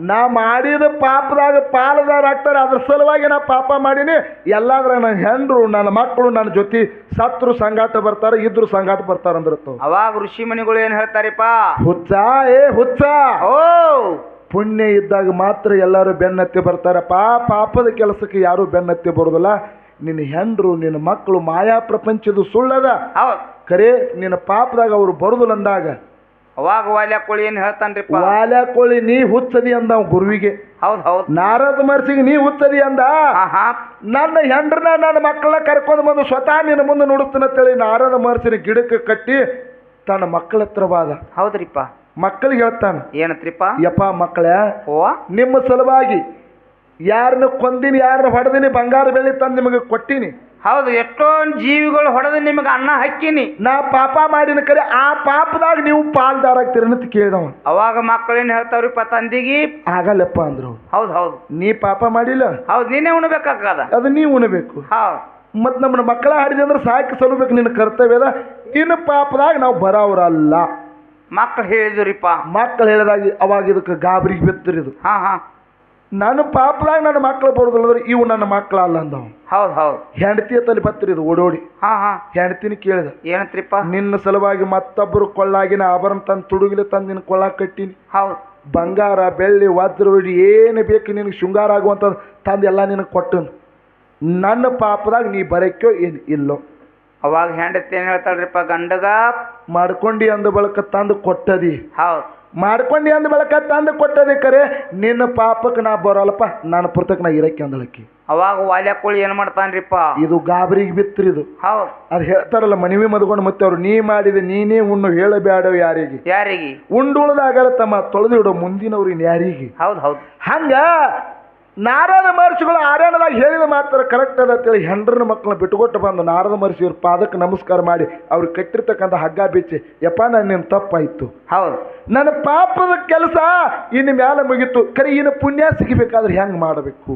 ನಾ ಮಾಡಿದ ಪಾಪದಾಗ ಪಾಲದಾರ ಆಗ್ತಾರೆ. ಅದ್ರ ಸಲುವಾಗಿ ನಾ ಪಾಪ ಮಾಡೀನಿ. ಎಲ್ಲಾದ್ರ ನನ್ನ ಹೆಂಡ್ರು ನನ್ನ ಮಕ್ಕಳು ನನ್ನ ಜೊತೆ ಸತ್ರು ಸಂಗಾಟ ಬರ್ತಾರ, ಇದ್ರು ಸಂಗಾಟ ಬರ್ತಾರ ಅಂದ್ರತ್ತ. ಅವಾಗ ಋಷಿ ಮುನಿಗಳು ಏನ್ ಹೇಳ್ತಾರಿಪ್ಪ? ಹುಚ್ಚ ಓ ಪುಣ್ಯ ಇದ್ದಾಗ ಮಾತ್ರ ಎಲ್ಲರೂ ಬೆನ್ನತ್ತಿ ಬರ್ತಾರಪ್ಪ. ಪಾಪದ ಕೆಲಸಕ್ಕೆ ಯಾರು ಬೆನ್ನತ್ತಿ ಬರೋದಿಲ್ಲ. ನಿನ್ನ ಹೆಂಡ್ರು ನಿನ್ನ ಮಕ್ಕಳು ಮಾಯಾ ಪ್ರಪಂಚದ ಸುಳ್ಳದ. ಖರೆ ನಿನ್ನ ಪಾಪದಾಗ ಅವ್ರು ಬರುದಿಲ್ಲ ಅಂದಾಗ ಅವಾಗ ವಾಲ್ಯಾ ಕೋಳಿ ಏನ್ ಹೇಳ್ತಾನ್ರಿಪ್ಪ? ವಾಲ್ಯಾ ಕೋಳಿ ನೀ ಹುಚ್ಚದಿ ಅಂದ ಗುರುವಿಗೆ. ಹೌದು ಹೌದು. ನಾರದ ಮಹರ್ಷಿಗೆ ನೀ ಹುಚ್ಚದಿ ಅಂದ. ನನ್ನ ಹೆಂಡ್ರನ್ನ ನನ್ನ ಮಕ್ಕಳನ್ನ ಕರ್ಕೊಂಡು ಬಂದು ಸ್ವತಃ ನಿನ್ನ ಮುಂದೆ ನುಡಿಸ್ತೀನಂತೇಳಿ ನಾರದ ಮಹರ್ಷಿನ ಗಿಡಕ್ಕೆ ಕಟ್ಟಿ ತನ್ನ ಮಕ್ಕಳ ಹತ್ರ ಬಾದ. ಹೌದ್ರಿಪ್ಪ. ಮಕ್ಕಳಿಗೆ ಹೇಳ್ತಾನ, ಏನತ್ರಿಪ್ಪ? ಯಪ್ಪ ಮಕ್ಕಳ, ನಿಮ್ಮ ಸಲುವಾಗಿ ಯಾರನ್ನ ಕೊಂದಿನಿ, ಯಾರನ್ನ ಹೊಡೆದಿನಿ, ಬಂಗಾರ ಬೆಳ್ಳಿ ತಂದು ನಿಮಗೆ ಕೊಟ್ಟಿನಿ. ಹೌದು. ಎಷ್ಟೊಂದು ಜೀವಿಗಳು ಹೊಡೆದು ನಿಮಗೆ ಅನ್ನ ಹಾಕಿನಿ. ನಾ ಪಾಪ ಮಾಡಿನ ಕರೆ ಆ ಪಾಪದಾಗ ನೀವು ಪಾಲ್ದಾರ ಆಗ್ತೀರಿ ಅಂತ ಕೇಳಿದವ. ಅವಾಗ ಮಕ್ಕಳೇನ್ ಹೇಳ್ತಾವ್ರಿಪ್ಪ ತಂದಿಗಿ? ಆಗಲ್ಲಪ್ಪ ಅಂದ್ರು. ಹೌದು ಹೌದು. ನೀ ಪಾಪ ಮಾಡಿಲ್ಲ, ಹೌದು, ನೀನೇ ಉಣಬೇಕಾಗದ. ಅದು ನೀ ಉಣಬೇಕು. ಹೌದು. ಮತ್ ನಮ್ಮನ್ನ ಮಕ್ಕಳ ಹಾಡಿದೆ ಅಂದ್ರೆ ಸಾಕಿ ಸಲುಬೇಕು, ನಿನ್ನ ಕರ್ತವ್ಯದ. ಇನ್ನು ಪಾಪದಾಗ ನಾವು ಬರೋವ್ರಲ್ಲ. ಮಕ್ಕಳು ಹೇಳಿದ್ರಿಪ್ಪ. ಮಕ್ಕಳು ಹೇಳಿದಾಗ ಅವಾಗ ಇದಕ್ಕೆ ಗಾಬರಿಗೆ ಬಿತ್ತರಿದು. ನಾನು ಪಾಪದಾಗ ನನ್ನ ಮಕ್ಕಳು ಬರೋದಿಲ್ಲದ್ರೆ ಇವು ನನ್ನ ಮಕ್ಕಳಲ್ಲ ಅಂದವ. ಹೌದು ಹೌದು. ಹೆಂಡತಿಯ ತಲೆ ಬತ್ತಿರಿದು ಓಡೋಡಿ. ಹೆಂಡತಿನ ಕೇಳಿದ, ಏನತ್ರಿಪ್ಪ? ನಿನ್ನ ಸಲುವಾಗಿ ಮತ್ತೊಬ್ಬರು ಕೊಳ್ಳಾಗಿನ ಆಭರಣ ತಂದು ತುಡುಗಿಲೆ ತಂದು ನಿನ್ನ ಕೊಳ್ಳಾಗ ಕಟ್ಟಿನಿ. ಹೌದು. ಬಂಗಾರ ಬೆಳ್ಳಿ ವಜ್ರ ಏನು ಬೇಕು ನಿನಗೆ ಶೃಂಗಾರ ಆಗುವಂಥದ್ದು ತಂದು ಎಲ್ಲ ನಿನಗೆ ಕೊಟ್ಟನು. ನನ್ನ ಪಾಪದಾಗ ನೀ ಬರಕ್ಕೋ ಏನು ಇಲ್ಲೋ. ಅವಾಗ ಹೆಂಡತಿ ಏನ್ ಹೇಳ್ತಾಳ್ರಿಪ್ಪ ಗಂಡಗ? ಮಾಡ್ಕೊಂಡಿ ಅಂದ ಬಳಕ ತಂದು ಕೊಟ್ಟದಿ, ಹೌದು. ಮಾಡ್ಕೊಂಡಿ ಅಂದ ಬಳಕ ತಂದು ಕೊಟ್ಟದಿ. ಕರೆ ನಿನ್ನ ಪಾಪಕ್ಕೆ ನಾ ಬರೋಲ್ಲಪ್ಪ, ನನ್ನ ಪುರ್ತಕ್ಕೆ ನಾ ಇರಕ್ಕೆ ಅಂದಳಕ್ಕಿ. ಅವಾಗ ವಾಲ್ಯ ಕೋಳಿ ಏನ್ ಮಾಡ್ತಾನ್ರಿಪ್ಪ? ಇದು ಗಾಬರಿಗೆ ಬಿತ್ರಿ ಇದು. ಹೌದು. ಅದು ಹೇಳ್ತಾರಲ್ಲ, ಮನವಿ ಮದ್ಕೊಂಡು ಮತ್ತೆ ಅವ್ರು ನೀ ಮಾಡಿದೆ ನೀನೇ ಉಣ್ಣು, ಹೇಳಬೇಡ ಯಾರಿಗೆ. ಯಾರಿಗೆ? ಉಂಡುಳದಾಗಲ್ಲ ತಮ್ಮ, ತೊಳೆದು ಇಡೋ ಮುಂದಿನವ್ರಿಗೆ ಯಾರಿಗೆ. ಹೌದು ಹೌದು. ಹಂಗ ನಾರದ ಮಹರ್ಷಿಗಳು ಆರ್ಯಾಣದಾಗ ಹೇಳಿದ ಮಾತ್ರ ಕರೆಕ್ಟ್ ಅದ ಅಂತೇಳಿ ಹೆಂಡ್ರನ ಮಕ್ಕಳನ್ನ ಬಿಟ್ಟುಕೊಟ್ಟು ಬಂದು ನಾರದ ಮಹರ್ಷಿ ಇವ್ರ ಪಾದಕ್ಕೆ ನಮಸ್ಕಾರ ಮಾಡಿ ಅವ್ರಿಗೆ ಕಟ್ಟಿರ್ತಕ್ಕಂಥ ಹಗ್ಗ ಬಿಚ್ಚಿ, ಯಪ್ಪ ನನ್ನ ತಪ್ಪಾಯ್ತು, ಹೌದು, ನನ್ನ ಪಾಪದ ಕೆಲಸ ಇನ್ನು ಮ್ಯಾಲ ಮುಗಿತು, ಕರೆ ಇನ್ನು ಪುಣ್ಯ ಸಿಗಬೇಕಾದ್ರೆ ಹೆಂಗ್ ಮಾಡಬೇಕು?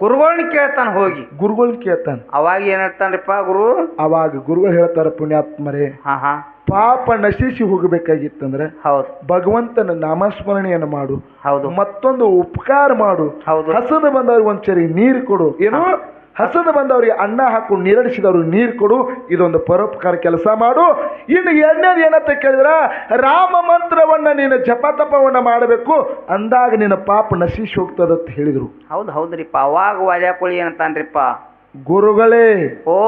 ಗುರುಗಳನ್ನ ಕೇಳ್ತಾನ ಹೋಗಿ. ಗುರುಗಳನ್ನ ಕೇಳ್ತಾನ. ಅವಾಗ ಏನ್ ಹೇಳ್ತಾನ್ರಿಪ್ಪ ಗುರು? ಅವಾಗ ಗುರುಗಳು ಹೇಳ್ತಾರ, ಪುಣ್ಯಾತ್ಮರೇ, ಹಾ ಪಾಪ ನಶಿಸಿ ಹೋಗಬೇಕಾಗಿತ್ತಂದ್ರೆ ಹೌದು ಭಗವಂತನ ನಾಮಸ್ಮರಣೆಯನ್ನು ಮಾಡು, ಹೌದು, ಮತ್ತೊಂದು ಉಪಕಾರ ಮಾಡು, ಹೌದು, ಹಸದ ಬಂದವ್ರಿಗೆ ಒಂದ್ಸರಿ ನೀರು ಕೊಡು, ಏನು ಹಸದ ಬಂದವ್ರಿಗೆ ಅನ್ನ ಹಾಕು, ನೀರಡಿಸಿದವ್ರಿಗೆ ನೀರು ಕೊಡು, ಇದೊಂದು ಪರೋಪಕಾರ ಕೆಲಸ ಮಾಡು. ಇನ್ನು ಎರಡನೇದು ಏನಂತ ಕೇಳಿದ್ರ, ರಾಮ ಮಂತ್ರವನ್ನ ನೀನು ಜಪ ತಪವನ್ನ ಮಾಡಬೇಕು, ಅಂದಾಗ ನಿನ್ನ ಪಾಪ ನಶಿಸಿ ಹೋಗ್ತದಂತ ಹೇಳಿದ್ರು. ಹೌದು ಹೌದ್ರಿಪ್ಪ. ಅವಾಗ ವಾಲ್ಯ ಕೋಳಿ ಏನಂತಾನ್ರಿಪ್ಪ? ಗುರುಗಳೇ, ಓ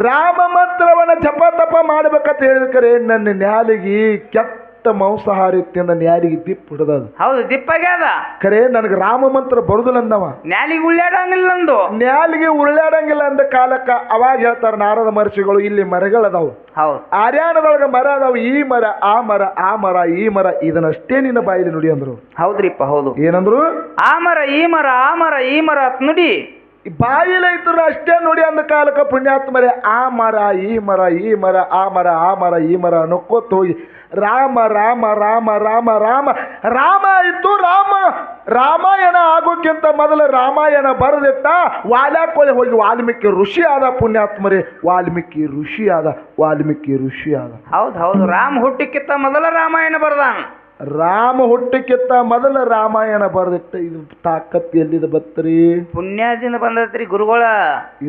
ರಾಮ ಮಂತ್ರವನ್ನ ಜಪ ತಪ ಮಾಡ್ಬೇಕಂತ ಹೇಳಿದ್ರೆ ನನ್ನ ನ್ಯಾಲಿಗೆ ಕೆಟ್ಟ ಮಾಂಸಾಹಾರಿ ತಿಂದ ನ್ಯಾಲಿಗೆ ದಿಪ್ ಹಿಡ್ದದ. ಹೌದು, ದಿಪ್ಪಾಗ್ಯದ. ಖರೆ ನನಗೆ ರಾಮ ಮಂತ್ರ ಬರುದಿಲ್ಲ ಅಂದವ, ನ್ಯಾಲಿಗೆ ಉಳ್ಳಾಡಂಗಿಲ್ಲ ನಂದು, ನ್ಯಾಲಿಗೆ ಉರುಳಾಡಂಗಿಲ್ಲ ಅಂದ ಕಾಲಕ್ಕ ಅವಾಗ ಹೇಳ್ತಾರ ನಾರದ ಮಹರ್ಷಿಗಳು, ಇಲ್ಲಿ ಮರಗಳದಾವು, ಹೌದು, ಆರ್ಯಾಣದೊಳಗ ಮರ ಅದಾವು, ಈ ಮರ ಆ ಮರ ಆ ಮರ ಈ ಮರ, ಇದನ್ನಷ್ಟೇ ನಿನ್ನ ಬಾಯಿಲಿ ನುಡಿ ಅಂದ್ರು. ಹೌದ್ರಿಪ್ಪ, ಹೌದು. ಏನಂದ್ರು? ಆ ಮರ ಈ ಮರ ಆ ಮರ ಈ ಮರ ಅತ್ ನುಡಿ. ಬಾಯಿಲ ಇದ್ರು ಅಷ್ಟೇ ನೋಡಿ ಅಂದ ಕಾಲಕ್ಕ ಪುಣ್ಯಾತ್ಮರೇ, ಆ ಮರ ಈ ಮರ ಈ ಮರ ಆ ಮರ ಆ ಮರ ಈ ಮರ ನೊಕ್ಕೋತ್ ಹೋಗಿ ರಾಮ ರಾಮ ರಾಮ ರಾಮ ರಾಮ ರಾಮ ಆಯಿತು. ರಾಮಾಯಣ ಆಗೋಕ್ಕಿಂತ ಮೊದಲು ರಾಮಾಯಣ ಬರೆದಿಟ್ಟ, ವಾಲ್ಯಾಕೋಳಿ ಹೋಗಿ ವಾಲ್ಮೀಕಿ ಋಷಿ ಆದ. ಪುಣ್ಯಾತ್ಮರೇ, ವಾಲ್ಮೀಕಿ ಋಷಿ ಆದ, ವಾಲ್ಮೀಕಿ ಋಷಿ ಆದ. ಹೌದು ಹೌದು. ರಾಮ ಹುಟ್ಟಿಕ್ಕಿಂತ ಮೊದಲ ರಾಮಾಯಣ ಬರ್ದಾನ. ರಾಮ ಹುಟ್ಟಕ್ಕಿಂತ ಮೊದಲ ರಾಮಾಯಣ ಬರೆದಿಟ್ಟ. ಇದು ತಾಕತ್ ಎಲ್ಲಿದ ಬತ್ರಿ? ಪುಣ್ಯದಿಂದ ಬಂದತ್ರಿ ಗುರುಗಳ.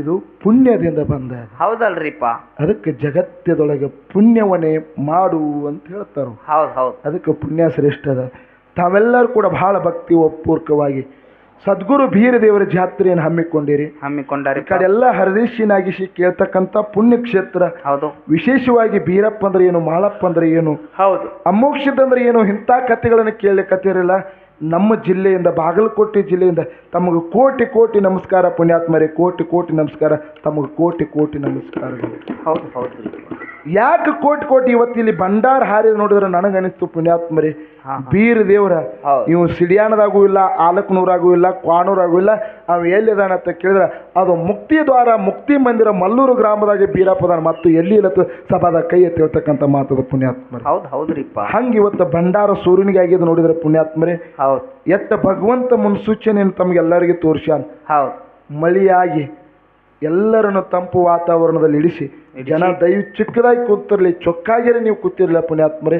ಇದು ಪುಣ್ಯದಿಂದ ಬಂದ. ಹೌದಲ್ರಿಪ್ಪ. ಅದಕ್ಕೆ ಜಗತ್ತದೊಳಗೆ ಪುಣ್ಯವನ್ನೇ ಮಾಡು ಅಂತ ಹೇಳ್ತಾರ. ಹೌದು ಹೌದು. ಅದಕ್ಕೆ ಪುಣ್ಯ ಶ್ರೇಷ್ಠ ಅದ. ತಾವೆಲ್ಲರೂ ಕೂಡ ಬಹಳ ಭಕ್ತಿ ಪೂರ್ವಕವಾಗಿ ಸದ್ಗುರು ಬೀರದೇವರ ಜಾತ್ರೆಯನ್ನು ಹಮ್ಮಿಕೊಂಡಾರಿ. ಈ ಕಡೆ ಎಲ್ಲ ಹರದೇಶಿನಾಗಿಸಿ ಕೇಳ್ತಕ್ಕಂಥ ಪುಣ್ಯ ಕ್ಷೇತ್ರ. ಹೌದು. ವಿಶೇಷವಾಗಿ ಬೀರಪ್ಪ ಅಂದ್ರೆ ಏನು, ಮಾಳಪ್ಪ ಅಂದ್ರೆ ಏನು, ಹೌದು, ಅಮೋಕ್ಷದಂದ್ರೆ ಏನು, ಇಂಥ ಕಥೆಗಳನ್ನು ಕೇಳಲಿಕ್ಕತ್ತಿರಲ್ಲ. ನಮ್ಮ ಜಿಲ್ಲೆಯಿಂದ, ಬಾಗಲಕೋಟೆ ಜಿಲ್ಲೆಯಿಂದ ತಮಗೆ ಕೋಟಿ ಕೋಟಿ ನಮಸ್ಕಾರ ಪುಣ್ಯಾತ್ಮರೇ, ಕೋಟಿ ಕೋಟಿ ನಮಸ್ಕಾರ, ತಮಗೆ ಕೋಟಿ ಕೋಟಿ ನಮಸ್ಕಾರಗಳು. ಹೌದು ಹೌದು. ಯಾಕೆ ಕೋಟಿ ಕೋಟಿ? ಇವತ್ತಿಲ್ಲಿ ಭಂಡಾರ ಹಾರಿದ ನೋಡಿದ್ರೆ ನನಗನಿಸ್ತು ಪುಣ್ಯಾತ್ಮರೇ, ಬೀರ ದೇವರ ಇವು ಸಿಡಿಯಾಣದಾಗೂ ಇಲ್ಲ, ಆಲಕ್ನೂರಾಗೂ ಇಲ್ಲ, ಕ್ವಾಣೂರಾಗೂ ಇಲ್ಲ, ಅವು ಎಲ್ಲಿದಾನ ಅಂತ ಕೇಳಿದ್ರೆ ಅದು ಮುಕ್ತಿ ದ್ವಾರ, ಮುಕ್ತಿ ಮಂದಿರ, ಮಲ್ಲೂರು ಗ್ರಾಮದಾಗೆ ಬೀರಪ್ಪದಾನ, ಮತ್ತು ಎಲ್ಲಿ ಇಲ್ಲತ್ತು ಸಭಾದ ಕೈ ಎತ್ತಿ ಹೇಳ್ತಕ್ಕಂಥ ಮಾತದ ಪುಣ್ಯಾತ್ಮರೇ. ಹೌದು ಹೌದ್ರಿಪ್ಪ. ಹಂಗೆ ಇವತ್ತು ಭಂಡಾರ ಸೂರ್ಯನಿಗೆ ಆಗಿದ್ದು ನೋಡಿದ್ರೆ ಪುಣ್ಯಾತ್ಮರೇ, ಹೌದು, ಎತ್ತ ಭಗವಂತ ಮುನ್ಸೂಚನೆಯನ್ನು ತಮಗೆಲ್ಲರಿಗೆ ತೋರಿಸ್ಯಾನ. ಹೌದು, ಮಳೆಯಾಗಿ ಎಲ್ಲರನ್ನು ತಂಪು ವಾತಾವರಣದಲ್ಲಿ ಇಳಿಸಿ ಜನ ದಯವು ಚಿಕ್ಕದಾಗಿ ಕೂತಿರಲಿ, ಚೊಕ್ಕಾಗಿರೇ ನೀವು ಕೂತಿರಲಿಲ್ಲ ಪುಣ್ಯಾತ್ಮರೇ.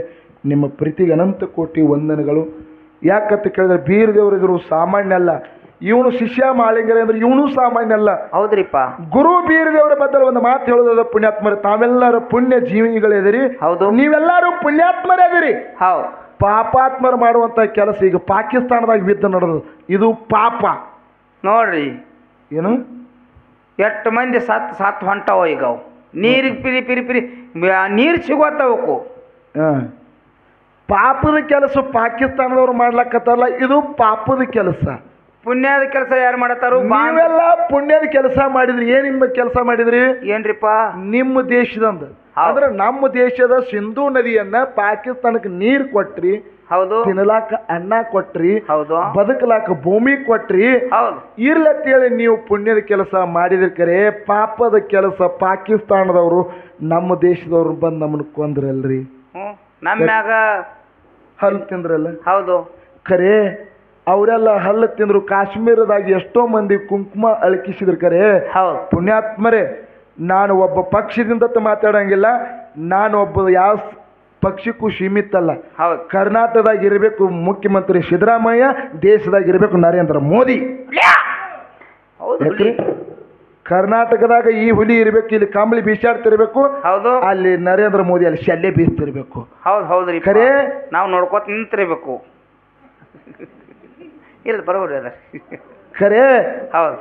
ನಿಮ್ಮ ಪ್ರೀತಿಗೆ ಅನಂತ ಕೋಟಿ ವಂದನೆಗಳು. ಯಾಕಂತ ಕೇಳಿದ್ರೆ ಬೀರದೇವರು ಇದ್ರು ಸಾಮಾನ್ಯ ಅಲ್ಲ, ಇವನು ಶಿಷ್ಯ ಮಾಳಿಂಗರೇ ಅಂದ್ರೆ ಇವನು ಸಾಮಾನ್ಯ ಅಲ್ಲ. ಹೌದ್ರಿಪ್ಪ. ಗುರು ಬೀರದೇವರ ಬದಲು ಒಂದು ಮಾತು ಹೇಳೋದ ಪುಣ್ಯಾತ್ಮರೇ, ತಾವೆಲ್ಲರೂ ಪುಣ್ಯ ಜೀವಿಗಳಿದಿರಿ. ಹೌದು, ನೀವೆಲ್ಲರೂ ಪುಣ್ಯಾತ್ಮರೇ ಅದಿರಿ. ಹೌದು. ಪಾಪಾತ್ಮರು ಮಾಡುವಂತ ಕೆಲಸ ಈಗ ಪಾಕಿಸ್ತಾನದಾಗ ಯುದ್ಧ ನಡೆದದು, ಇದು ಪಾಪ ನೋಡ್ರಿ. ಏನು ಎಷ್ಟು ಮಂದಿ ಸತ್ ಹೊಂಟಾವ ಈಗ. ಅವು ನೀರಿಗೆ ಪಿರಿ ಪಿರಿ ಪಿರಿ ನೀರು ಸಿಗೋತಾವಕು. ಪಾಪದ ಕೆಲಸ ಪಾಕಿಸ್ತಾನದವ್ರು ಮಾಡ್ಲಕ್ಕತ್ತಾರಲ್ಲ, ಇದು ಪಾಪದ ಕೆಲಸ. ಪುಣ್ಯದ ಕೆಲಸ ಯಾರು ಮಾಡತ್ತಾರು? ನೀವೆಲ್ಲ ಪುಣ್ಯದ ಕೆಲಸ ಮಾಡಿದ್ರಿ. ಏನ್ ನಿಮ್ಮ ಕೆಲಸ ಮಾಡಿದ್ರಿ? ಏನ್ರಿಪ್ಪ? ನಿಮ್ಮ ದೇಶದಂದ ಅಂದ್ರೆ ನಮ್ಮ ದೇಶದ ಸಿಂಧೂ ನದಿಯನ್ನ ಪಾಕಿಸ್ತಾನಕ್ಕೆ ನೀರ್ ಕೊಟ್ರಿ. ಹೌದು. ತಿನ್ನಲಾಕ ಅನ್ನ ಕೊಟ್ರಿ. ಹೌದು. ಬದುಕಲಾಕ ಭೂಮಿ ಕೊಟ್ರಿ. ಹೌದು. ಇರ್ಲತ್ತೇಳಿ ನೀವು ಪುಣ್ಯದ ಕೆಲಸ ಮಾಡಿದ್ರಿ. ಕರೆ ಪಾಪದ ಕೆಲಸ ಪಾಕಿಸ್ತಾನದವರು ನಮ್ಮ ದೇಶದವ್ರು ಬಂದು ನಮ್ಮನ್ನ ಕೊಂದ್ರಲ್ರಿ. ನಮ್ಮ್ಯಾಗ ಹಲ್ಲು ತಿಂದ್ರಲ್ಲ. ಹೌದು. ಕರೆ ಅವರೆಲ್ಲ ಹಲ್ಲು ತಿಂದ್ರು. ಕಾಶ್ಮೀರದಾಗ ಎಷ್ಟೋ ಮಂದಿ ಕುಂಕುಮ ಅಳಕಿಸಿದ್ರು. ಕರೆ ಪುಣ್ಯಾತ್ಮರೇ, ನಾನು ಒಬ್ಬ ಪಕ್ಷದಿಂದ ಮಾತಾಡಂಗಿಲ್ಲ, ನಾನು ಒಬ್ಬ ಯಾವ ಪಕ್ಷಕ್ಕೂ ಸೀಮಿತ ಅಲ್ಲ. ಕರ್ನಾಟಕದಾಗ ಇರಬೇಕು ಮುಖ್ಯಮಂತ್ರಿ ಸಿದ್ದರಾಮಯ್ಯ, ದೇಶದಾಗ ಇರಬೇಕು ನರೇಂದ್ರ ಮೋದಿ. ಕರ್ನಾಟಕದಾಗ ಈ ಹುಲಿ ಇರಬೇಕು, ಇಲ್ಲಿ ಕಂಬಳಿ ಬೀಸಾಡ್ತಿರ್ಬೇಕು. ಹೌದು. ಅಲ್ಲಿ ನರೇಂದ್ರ ಮೋದಿ ಅಲ್ಲಿ ಶಲ್ಯ ಬೀಸ್ತಿರ್ಬೇಕು. ಹೌದು ಹೌದ್ರಿ. ಖರೆ ನಾವು ನೋಡ್ಕೋತ ನಿಂತಿರ್ಬೇಕು. ಇಲ್ಲ ಬರೋಬ್ರಿ ಅದ. ಖರೆ ಹೌದು.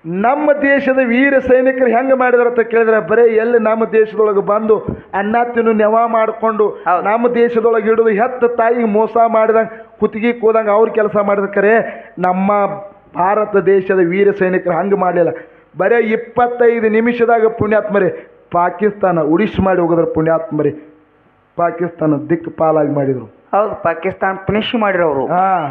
ನಮ್ಮ ದೇಶದ ವೀರ ಸೈನಿಕರು ಹೆಂಗೆ ಮಾಡಿದಾರ ಅಂತ ಕೇಳಿದ್ರೆ ಬರೀ ಎಲ್ಲಿ ನಮ್ಮ ದೇಶದೊಳಗೆ ಬಂದು ಅನ್ನ ತಿನ್ನು ನೆವ ಮಾಡಿಕೊಂಡು ಹೌದು. ನಮ್ಮ ದೇಶದೊಳಗೆ ಹಿಡಿದು ಹೆತ್ತ ತಾಯಿಗೆ ಮೋಸ ಮಾಡಿದಂಗೆ ಕುತ್ತಿಗೆ ಕೂದಂಗೆ ಅವ್ರು ಕೆಲಸ ಮಾಡಿದಕರೆ ನಮ್ಮ ಭಾರತ ದೇಶದ ವೀರ ಸೈನಿಕರು ಹಂಗೆ ಮಾಡಲಿಲ್ಲ. ಬರೀ 25 ನಿಮಿಷದಾಗ ಪುಣ್ಯಾತ್ಮರಿ ಪಾಕಿಸ್ತಾನ ಉಡಿಸ್ ಮಾಡಿ ಹೋಗಿದ್ರು. ಪುಣ್ಯಾತ್ಮರಿ ಪಾಕಿಸ್ತಾನ ದಿಕ್ಕು ಪಾಲಾಗಿ ಮಾಡಿದರು. ಹೌದು, ಪಾಕಿಸ್ತಾನ ಫಿನಿಶ್ ಮಾಡಿರೋರು. ಹಾಂ,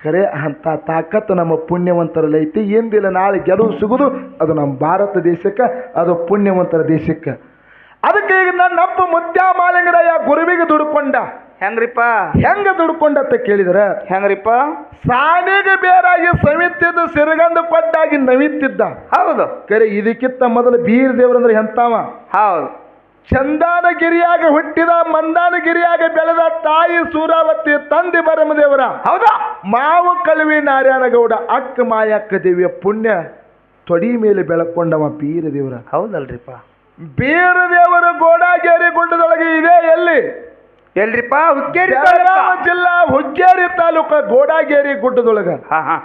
ಖರೆ ಅಂಥ ತಾಕತ್ತು ನಮ್ಮ ಪುಣ್ಯವಂತರಲ್ಲಿ ಐತಿ. ಎಂದಿಲ್ಲ ನಾಳೆ ಗೆಲುವು ಸಿಗೋದು ಅದು ನಮ್ಮ ಭಾರತ ದೇಶಕ್ಕೆ, ಅದು ಪುಣ್ಯವಂತರ ದೇಶಕ್ಕೆ. ಅದಕ್ಕೆ ಈಗ ನನ್ನಪ್ಪ ಮುತ್ಯ ಮಾಲಿಂಗರಾಯ ಗುರುವಿಗೆ ದುಡ್ಕೊಂಡ. ಹೆಂಗ್ರಿಪ್ಪ? ಹೆಂಗ ದುಡ್ಕೊಂಡ ಅಂತ ಕೇಳಿದ್ರ, ಹೆಂಗ್ರಿಪ್ಪ? ಸಾನಿಗೆ ಬೇರಾಗಿ ಸವಿತಿದ್ದು ಸಿರಗಂದು ಕೊಟ್ಟಾಗಿ ನವಿತಿದ್ದ. ಹೌದು. ಖರೆ ಇದಕ್ಕಿಂತ ಮೊದಲು ಬೀರ್ ದೇವ್ರಂದ್ರೆ ಎಂತಾವ? ಹೌದು. ಚಂದಾನಗಿರಿಯಾಗ ಹುಟ್ಟಿದ ಮಂದಾನಗಿರಿಯಾಗ ಬೆಳೆದ ತಾಯಿ ಸೂರಾವತಿ ತಂದೆ ಬರಮದೇವರ. ಹೌದಾ? ಮಾವು ಕಳುವಿ ನಾರಾಯಣಗೌಡ ಅಕ್ಕ ಮಾಯಕ್ಕ ದೇವಿಯ ಪುಣ್ಯ ತೊಡಿ ಮೇಲೆ ಬೆಳಕೊಂಡವ ಬೀರ ದೇವರ. ಹೌದಲ್ರಿಪ್ಪ? ಬೀರ ದೇವರು ಗೋಡಾಗೇರಿ ಗುಡ್ಡದೊಳಗೆ ಇದೆ. ಎಲ್ಲಿ? ಎಲ್ರಿಪ್ಪ? ಹುಕ್ಕೇರಿ ಬೆಳಗಾವಿ ಜಿಲ್ಲಾ ಹುಕ್ಕೇರಿ ತಾಲೂಕ ಗೋಡಾಗೇರಿ ಗುಡ್ಡದೊಳಗ. ಹಾ ಹಾ.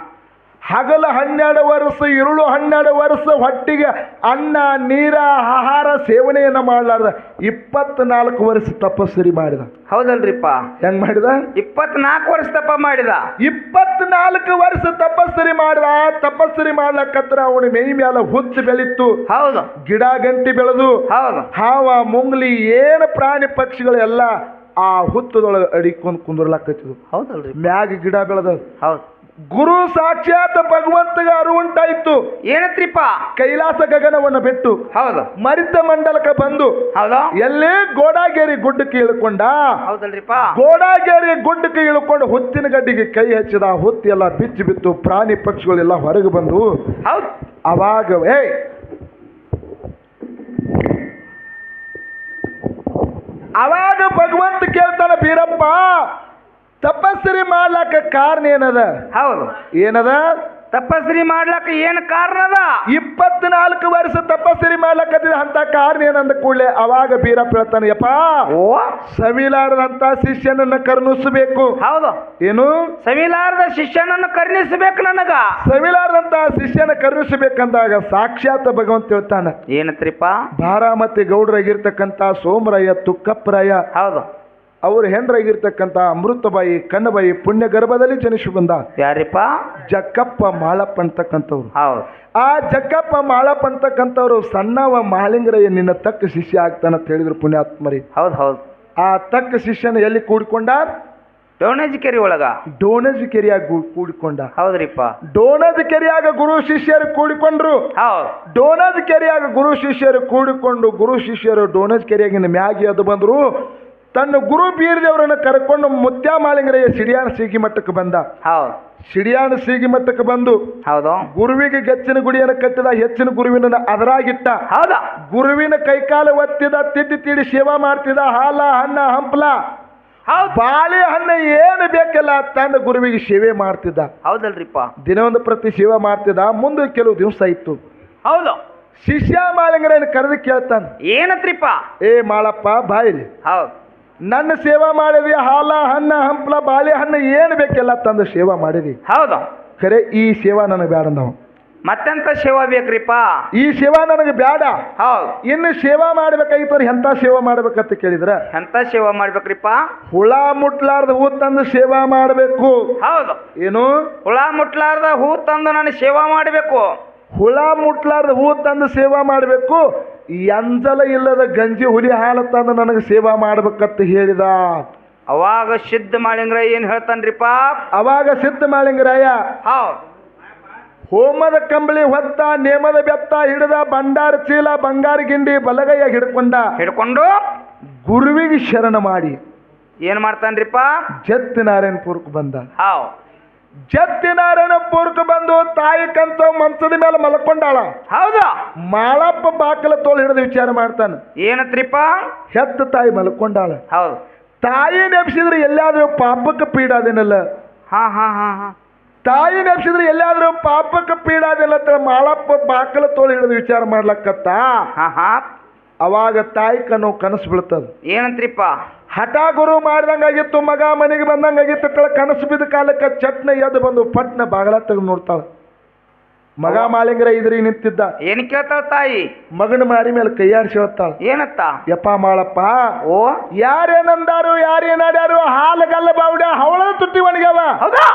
ಹಗಲ 12 ವರ್ಷ, ಇರುಳು 12 ವರ್ಷ ಹೊಟ್ಟಿಗೆ ಅನ್ನ ನೀರ ಆಹಾರ ಸೇವನೆಯನ್ನ ಮಾಡಲಾರ್ದ 24 ವರ್ಷ ತಪಸ್ಸರಿ ಮಾಡಿದ. ಹೌದಲ್ರಿಪ್ಪ? ಹೆಂಗ್ ಮಾಡಿದ? 24 ವರ್ಷ ತಪ ಮಾಡಿದ. 24 ವರ್ಷ ತಪಸ್ಸರಿ ಮಾಡಿದ. ತಪಸ್ಸರಿ ಮಾಡ್ಲಕ್ಕತ್ರ ಅವನ ಮೈ ಮ್ಯಾಲ ಹುತ್ತು ಬೆಳೀತು. ಹೌದು. ಗಿಡ ಗಂಟಿ ಬೆಳೆದು ಹೌದು. ಹಾವ ಮುಂಗ್ಲಿ ಏನು ಪ್ರಾಣಿ ಪಕ್ಷಿಗಳೆಲ್ಲ ಆ ಹುತ್ತದೊಳಗೆ ಅಡಿಕೊಂಡು ಕುಂದ್ರಲಾಕತ್ತಿದ್ವು. ಹೌದಲ್ರಿ? ಮ್ಯಾಗ ಗಿಡ ಬೆಳೆದ. ಹೌದು. ಗುರು ಸಾಕ್ಷಾತ್ ಭಗವಂತಗ ಅರಿವುಂಟಾಯ್ತು. ಏನತ್ರಿಪ್ಪ? ಕೈಲಾಸ ಗಗನವನ್ನು ಬಿಟ್ಟು ಹೌದು. ಮರಿತ ಮಂಡಲಕ್ಕೆ ಬಂದು ಹೌದಾ? ಎಲ್ಲಿ ಗೋಡಾಗೇರಿ ಗುಡ್ಡಕ್ಕೆ ಇಳ್ಕೊಂಡ. ಹೌದಲ್ರಿಪ್ಪ? ಗೋಡಾಗೇರಿ ಗುಡ್ಡಕ್ಕೆ ಇಳ್ಕೊಂಡು ಹುತ್ತಿನ ಗಡ್ಡಿಗೆ ಕೈ ಹಚ್ಚಿದ. ಹುತ್ತಿ ಎಲ್ಲ ಬಿಚ್ಚಿ ಬಿತ್ತು. ಪ್ರಾಣಿ ಪಕ್ಷಿಗಳೆಲ್ಲ ಹೊರಗೆ ಬಂದು ಹೌದು. ಅವಾಗ ಅವಾಗ ಭಗವಂತ ಕೇಳ್ತಾನ, ಬೀರಪ್ಪ ತಪಸ್ಸರಿ ಮಾಡ್ಲಾಕ ಕಾರಣ ಏನದ? ಹೌದು. ಏನದ? ತಪಸ್ರಿ ಮಾಡ್ಲಕ್ಕ ಏನ್ ಕಾರಣ ಅದ? 24 ವರ್ಷ ತಪಸ್ಸರಿ ಮಾಡ್ಲಕ್ಕತ್ತಿದ ಅಂತ ಕಾರಣ ಏನಂದ ಕೂಡಲೇ ಅವಾಗ ಬೀರಪ್ಪ ಹೇಳ್ತಾನೆ, ಯಪ್ಪ ಓ, ಸವಿಲಾರದಂತ ಶಿಷ್ಯನನ್ನ ಕರುಣಿಸಬೇಕು. ಹೌದು. ಏನು? ಸವಿಲಾರದ ಶಿಷ್ಯನನ್ನು ಕರುಣಿಸಬೇಕು ನನಗ. ಸವಿಲಾರದಂತ ಶಿಷ್ಯನ ಕರುಣಿಸಬೇಕಂದಾಗ ಸಾಕ್ಷಾತ್ ಭಗವಂತ ಹೇಳ್ತಾನ. ಏನತ್ರಿಪ್ಪ? ಬಾರಾಮತಿ ಗೌಡ್ರಾಗಿರ್ತಕ್ಕಂಥ ಸೋಮರಾಯ ತುಕ್ಕಪ್ಪರಾಯ ಹೌದು. ಅವ್ರ ಹೆಂಡ್ರಾಗಿರ್ತಕ್ಕಂಥ ಅಮೃತಬಾಯಿ ಕಣ್ಣಬಾಯಿ ಪುಣ್ಯ ಗರ್ಭದಲ್ಲಿ ಜನಿಸಿ ಬಂದ. ಯಾರಿಪ್ಪ? ಜಕ್ಕಪ್ಪ ಮಾಳಪ್ಪ ಅಂತಕ್ಕಂಥವ್ರು. ಹೌದು. ಆ ಜಕ್ಕಪ್ಪ ಮಾಳಪ್ಪ ಅಂತಕ್ಕಂಥವ್ರು ಸಣ್ಣವ ಮಹಾಲಿಂಗರಯ್ಯ ನಿನ್ನ ತಕ್ಕ ಶಿಷ್ಯ ಆಗ್ತಾನಂತ ಹೇಳಿದ್ರು ಪುಣ್ಯಾತ್ಮರಿ. ಹೌದು ಹೌದು. ಆ ತಕ್ಕ ಶಿಷ್ಯನ ಎಲ್ಲಿ ಕೂಡಿಕೊಂಡ? ಡೋಣಜಿ ಕೆರೆ ಒಳಗ. ಡೋಣಜಿ ಕೆರೆಯಾಗ ಕೂಡಿಕೊಂಡ. ಹೌದ್ರಿಪ್ಪ? ಡೋಣಜಿ ಕೆರೆಯಾಗ ಗುರು ಶಿಷ್ಯರು ಕೂಡಿಕೊಂಡ್ರು. ಹೌದು. ಡೋಣಜ್ ಕೆರೆಯಾಗ ಗುರು ಶಿಷ್ಯರು ಕೂಡಿಕೊಂಡು ಗುರು ಶಿಷ್ಯರು ಡೋಣಜ್ ಕೆರೆಯಾಗಿನ ಮ್ಯಾಗಿ ಅದು ಬಂದ್ರು. ತನ್ನ ಗುರು ಬೀರದೇವರನ್ನ ಕರ್ಕೊಂಡು ಮುತ್ಯ ಮಾಲಿಂಗರಯ್ಯ ಸಿಡಿಯಾನ ಸೀಗಿ ಮಟ್ಟಕ್ಕೆ ಬಂದ. ಹೌದು. ಸಿಡಿಯಾನ ಸೀಗಿ ಮಟ್ಟಕ್ಕೆ ಬಂದು ಹೌದು. ಗುರುವಿಗೆ ಗೆಚ್ಚಿನ ಗುಡಿಯನ್ನು ಕಟ್ಟಿದ. ಹೆಚ್ಚಿನ ಗುರುವಿನ ಅದರಾಗಿಟ್ಟ. ಹೌದಾ? ಗುರುವಿನ ಕೈಕಾಲು ಒತ್ತಿದ. ತಿದ್ದಿ ತಿಡಿ ಸೇವಾ ಮಾಡ್ತಿದ್ದ. ಹಾಲ ಹಣ್ಣ ಹಂಪಲ ಬಾಳೆ ಹಣ್ಣು ಏನು ಬೇಕಲ್ಲ ತಂದ ಗುರುವಿಗೆ ಸೇವೆ ಮಾಡ್ತಿದ್ದ. ಹೌದಲ್ರಿಪ್ಪ? ದಿನವೊಂದು ಪ್ರತಿ ಸೇವೆ ಮಾಡ್ತಿದ್ದ. ಮುಂದೆ ಕೆಲವು ದಿವಸ ಇತ್ತು. ಹೌದು. ಶಿಷ್ಯ ಮಾಲಿಂಗರನ್ನ ಕರೆದು ಕೇಳ್ತಾನ, ಏನತ್ರಿಪ್ಪ? ಏ ಮಾಳಪ್ಪ ಬಾಯಿಲಿ, ಹೌದು. ನನ್ನ ಸೇವಾ ಮಾಡಿದಿ. ಹಾಲ ಹಣ್ಣ ಹಂಪಲ ಬಾಳೆಹಣ್ಣು ಏನು ಬೇಕೆಲ್ಲ ತಂದು ಸೇವಾ ಮಾಡಿದಿ. ಹೌದು. ಖರೆ ಈ ಸೇವಾ ನನಗೆ ಬೇಡ. ನಾವು ಮತ್ತೆಂತ ಸೇವಾ ಬೇಕ್ರಿಪ್ಪ? ಈ ಸೇವಾ ನನಗೆ ಬೇಡ. ಹೌದು. ಇನ್ನು ಸೇವಾ ಮಾಡ್ಬೇಕಾಗಿತ್ತು. ಎಂತ ಸೇವಾ ಮಾಡ್ಬೇಕಂತ ಕೇಳಿದ್ರ, ಎಂತ ಸೇವಾ ಮಾಡ್ಬೇಕ್ರಿಪ್ಪ? ಹುಳ ಮುಟ್ಲಾರ್ದ ಹೂ ತಂದು ಸೇವಾ ಮಾಡಬೇಕು. ಹೌದು. ಏನು? ಹುಳ ಮುಟ್ಲಾರ್ದ ಹೂ ತಂದು ನಾನು ಸೇವಾ ಮಾಡಬೇಕು. ಹುಳ ಮುಟ್ಲಾರ್ದ ಹೂ ತಂದು ಸೇವಾ ಮಾಡಬೇಕು. ಎಂಜಲ ಇಲ್ಲದ ಗಂಜಿ ಹುಲಿ ಹಾಲು ತಂದು ನನಗೆ ಸೇವಾ ಮಾಡ್ಬೇಕಂತ ಹೇಳಿದ. ಅವಾಗ ಸಿದ್ಧ ಮಾಲಿಂಗರಾಯ ಏನ್ ಹೇಳ್ತಾನ್ರಿಪ್ಪ? ಅವಾಗ ಸಿದ್ಧ ಮಾಲಿಂಗರಾಯ ಹೌದು. ಹೋಮದ ಕಂಬಳಿ ಹೊತ್ತ ನೇಮದ ಬೆತ್ತ ಹಿಡಿದ. ಬಂಡಾರ ಚೀಲ ಬಂಗಾರ ಗಿಂಡಿ ಬಲಗೈಯ ಹಿಡ್ಕೊಂಡು ಗುರುವಿಗೆ ಶರಣ ಮಾಡಿ ಏನ್ ಮಾಡ್ತಾನ್ರಿಪ್ಪ? ಜತ್ತಿನಾರಾಯಣಪುರಕ್ಕೆ ಬಂದ. ಹೌದು. ಜತ್ತಿನಾರಾಯಣಪುರಕ್ಕೆ ಬಂದು ತಾಯಿ ಕಂತ ಮಂಚದ ಮೇಲೆ ಮಲ್ಕೊಂಡಾಳ. ಹೌದಾ? ಮಾಳಪ್ಪ ಬಾಕಲ ತೋಲ್ ಹಿಡಿದು ವಿಚಾರ ಮಾಡ್ತಾನ. ಏನತ್ರಿಪ್ಪ? ಹೆತ್ತ ತಾಯಿ ಮಲ್ಕೊಂಡಾಳ. ಹೌದು. ತಾಯಿ ನೆಪ್ಸಿದ್ರೆ ಎಲ್ಲಾದ್ರೂ ಪಾಪಕ್ಕೆ ಪೀಡಾದೇನಲ್ಲ. ಹಾ ಹಾ ಹಾ ಹಾ. ತಾಯಿ ನೆಪ್ಸಿದ್ರೆ ಎಲ್ಲಾದ್ರೂ ಪಾಪಕ್ಕೆ ಪೀಡಾದಿಲ್ಲ ಅಂತ ಮಾಳಪ್ಪ ಬಾಕಲ ತೋಲ್ ಹಿಡಿದು ವಿಚಾರ ಮಾಡ್ಲಕ್ಕತ್ತ. ಹಾ ಹಾ. ಅವಾಗ ತಾಯಿ ಕನಸು ಬೀಳ್ತದ. ಏನಂತ್ರಿಪ್ಪ? ಹಠ ಗುರು ಮಾಡ್ದಂಗಾಗಿತ್ತು. ಮಗ ಮನೆಗೆ ಬಂದಂಗಾಗಿತ್ತು. ಕನಸು ಬಿದ್ದ ಕಾಲಕ್ಕೆ ಚಟ್ನ ಎದ್ದು ಬಂದು ಪಟ್ನ ಬಾಗಲ ತೆಗೆದು ನೋಡ್ತಾಳ. ಮಗ ಮಾಳಿಂಗರ ಇದ್ರಿ ನಿಂತಿದ್ದ. ಏನ್ ಕೇಳ್ತಾಳ ತಾಯಿ? ಮಗನ ಮಾರಿ ಮೇಲೆ ಕೈಯಾಡಿಸಿ ಹೇಳ್ತಾಳ, ಏನತ್ತ? ಯಪ್ಪ ಮಾಳಪ್ಪ, ಓ ಯಾರೇನಂದಾರು ಯಾರೇನಾಡ್ಯಾರು ಹಾಲಗಲ್ಲ ಬಾವುಡ ಹವಳ ತುಟ್ಟಿ ಒಣಗ್ಯಾವ. ಹೌದಾ?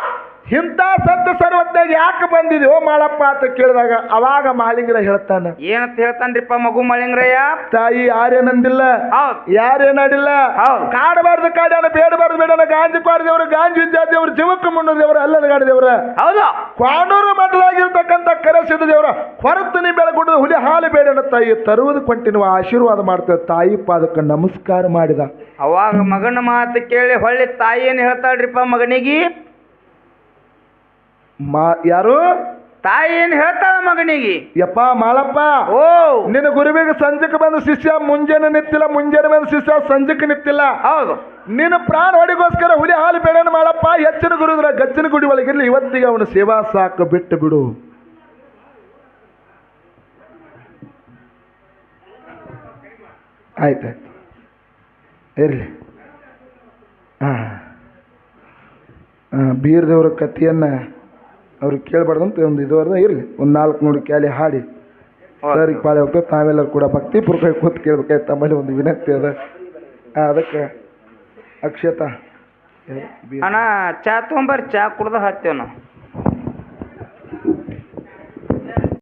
ಇಂಥ ಸತ್ಯ ಸರ್ವಜ್ಞಾಗ ಯಾಕೆ ಬಂದಿದ್ಯೋ ಮಾಳಪ್ಪ ಅಂತ ಕೇಳಿದಾಗ ಅವಾಗ ಮಾಳಿಂಗರ ಹೇಳ್ತಾನ, ಏನಂತ ಹೇಳ್ತಾನ್ರಿಪ್ಪ ಮಗು ಮಾಳಿಂಗ್ರಯ್ಯ? ತಾಯಿ ಯಾರೇನಂದಿಲ್ಲ, ಹೌದ್ ಯಾರೇನಾಡಿಲ್ಲ, ಹೌದ್ ಕಾಡಬಾರ್ದು ಕಾಡ್ಯಾನ, ಬೇಡಬಾರ್ದು ಬೇಡನ, ಗಾಂಜಿ ಕ್ವಾರದೇವ್ರು, ಗಾಂಜಿ ವಿದ್ಯಾದೇವ್ರು, ಜೀವಕ್ಕೆ ಮುನ್ನದೇವ್ರು, ಅಲ್ಲನಗಾಡ ದೇವ್ರ, ಹೌದು ಕ್ವಾಣೂರು ಮಠದಾಗಿರ್ತಕ್ಕಂಥ ಕರೆಸಿದ ದೇವ್ರ ಹೊರತು ನೀ ಬೆಳಗುಡ್ದು ಹುಲಿ ಹಾಲು ಬೇಡನ ತಾಯಿ ತರುವುದು ಕೊಂಟಿನ ಆಶೀರ್ವಾದ ಮಾಡ್ತೇವೆ. ತಾಯಿ ಪಾದಕ್ಕೆ ನಮಸ್ಕಾರ ಮಾಡಿದ. ಅವಾಗ ಮಗನ ಮಾತು ಕೇಳಿ ಹೊಳ್ಳಿ ತಾಯಿ ಏನ್ ಹೇಳ್ತಾಳ್ರಿಪ್ಪ ಮಗನಿಗೆ? ಯಾರು ತಾಯಿ ಏನ್ ಹೇಳ್ತಾಳ ಮಗನಿಗೆ? ಯಪ್ಪ ಮಾಳಪ್ಪ, ಓ ನಿನ್ನ ಗುರುವಿಗೆ ಸಂಜೆಗೆ ಬಂದ ಶಿಷ್ಯ ಮುಂಜಾನೆ ನಿತ್ತಿಲ್ಲ, ಮುಂಜಾನೆ ಬಂದ ಶಿಷ್ಯ ಸಂಜೆಗೆ ನಿತ್ತಿಲ್ಲ. ಹೌದು, ನಿನ್ನ ಪ್ರಾಣ ಹೊಡಿಗೋಸ್ಕರ ಹುಲಿ ಹಾಲು ಬೇಡನ ಮಾಳಪ್ಪ. ಹೆಚ್ಚಿನ ಗುರುದ್ರ ಗಚ್ಚಿನ ಗುಡಿ ಒಳಗಿರ್ಲಿ, ಇವತ್ತಿಗೆ ಅವನ ಸೇವಾ ಸಾಕು, ಬಿಟ್ಟು ಬಿಡು. ಆಯ್ತಾಯ್ತು ಇರಲಿ. ಬೀರ್ದೇವ್ರ ಕಥೆಯನ್ನು ಅವ್ರಿಗೆ ಕೇಳಬಾರ್ದಂತ ಒಂದು ಇದುವರೆದ ಇರಲಿ. ಒಂದು 400 ಕ್ಯಾಲಿ ಹಾಡಿ ಸರಿಗೆ ಪಾಳೆ ಹೋಗ್ತದೆ. ತಾವೆಲ್ಲರೂ ಕೂಡ ಭಕ್ತಿಪೂರ್ವಕ ಕೂತು ಕೇಳ್ಬೇಕಾಯ್ತು. ತಮ್ಮಲ್ಲಿ ಒಂದು ವಿನಂತಿ ಅದ, ಅದಕ್ಕೆ ಅಕ್ಷತಾ ಅಣ್ಣ ಚಾ ತೊಗೊಂಬರ್ರಿ, ಚಾ ಕುಡ್ದ ಹತ್ತೇವ್ ನಾವು.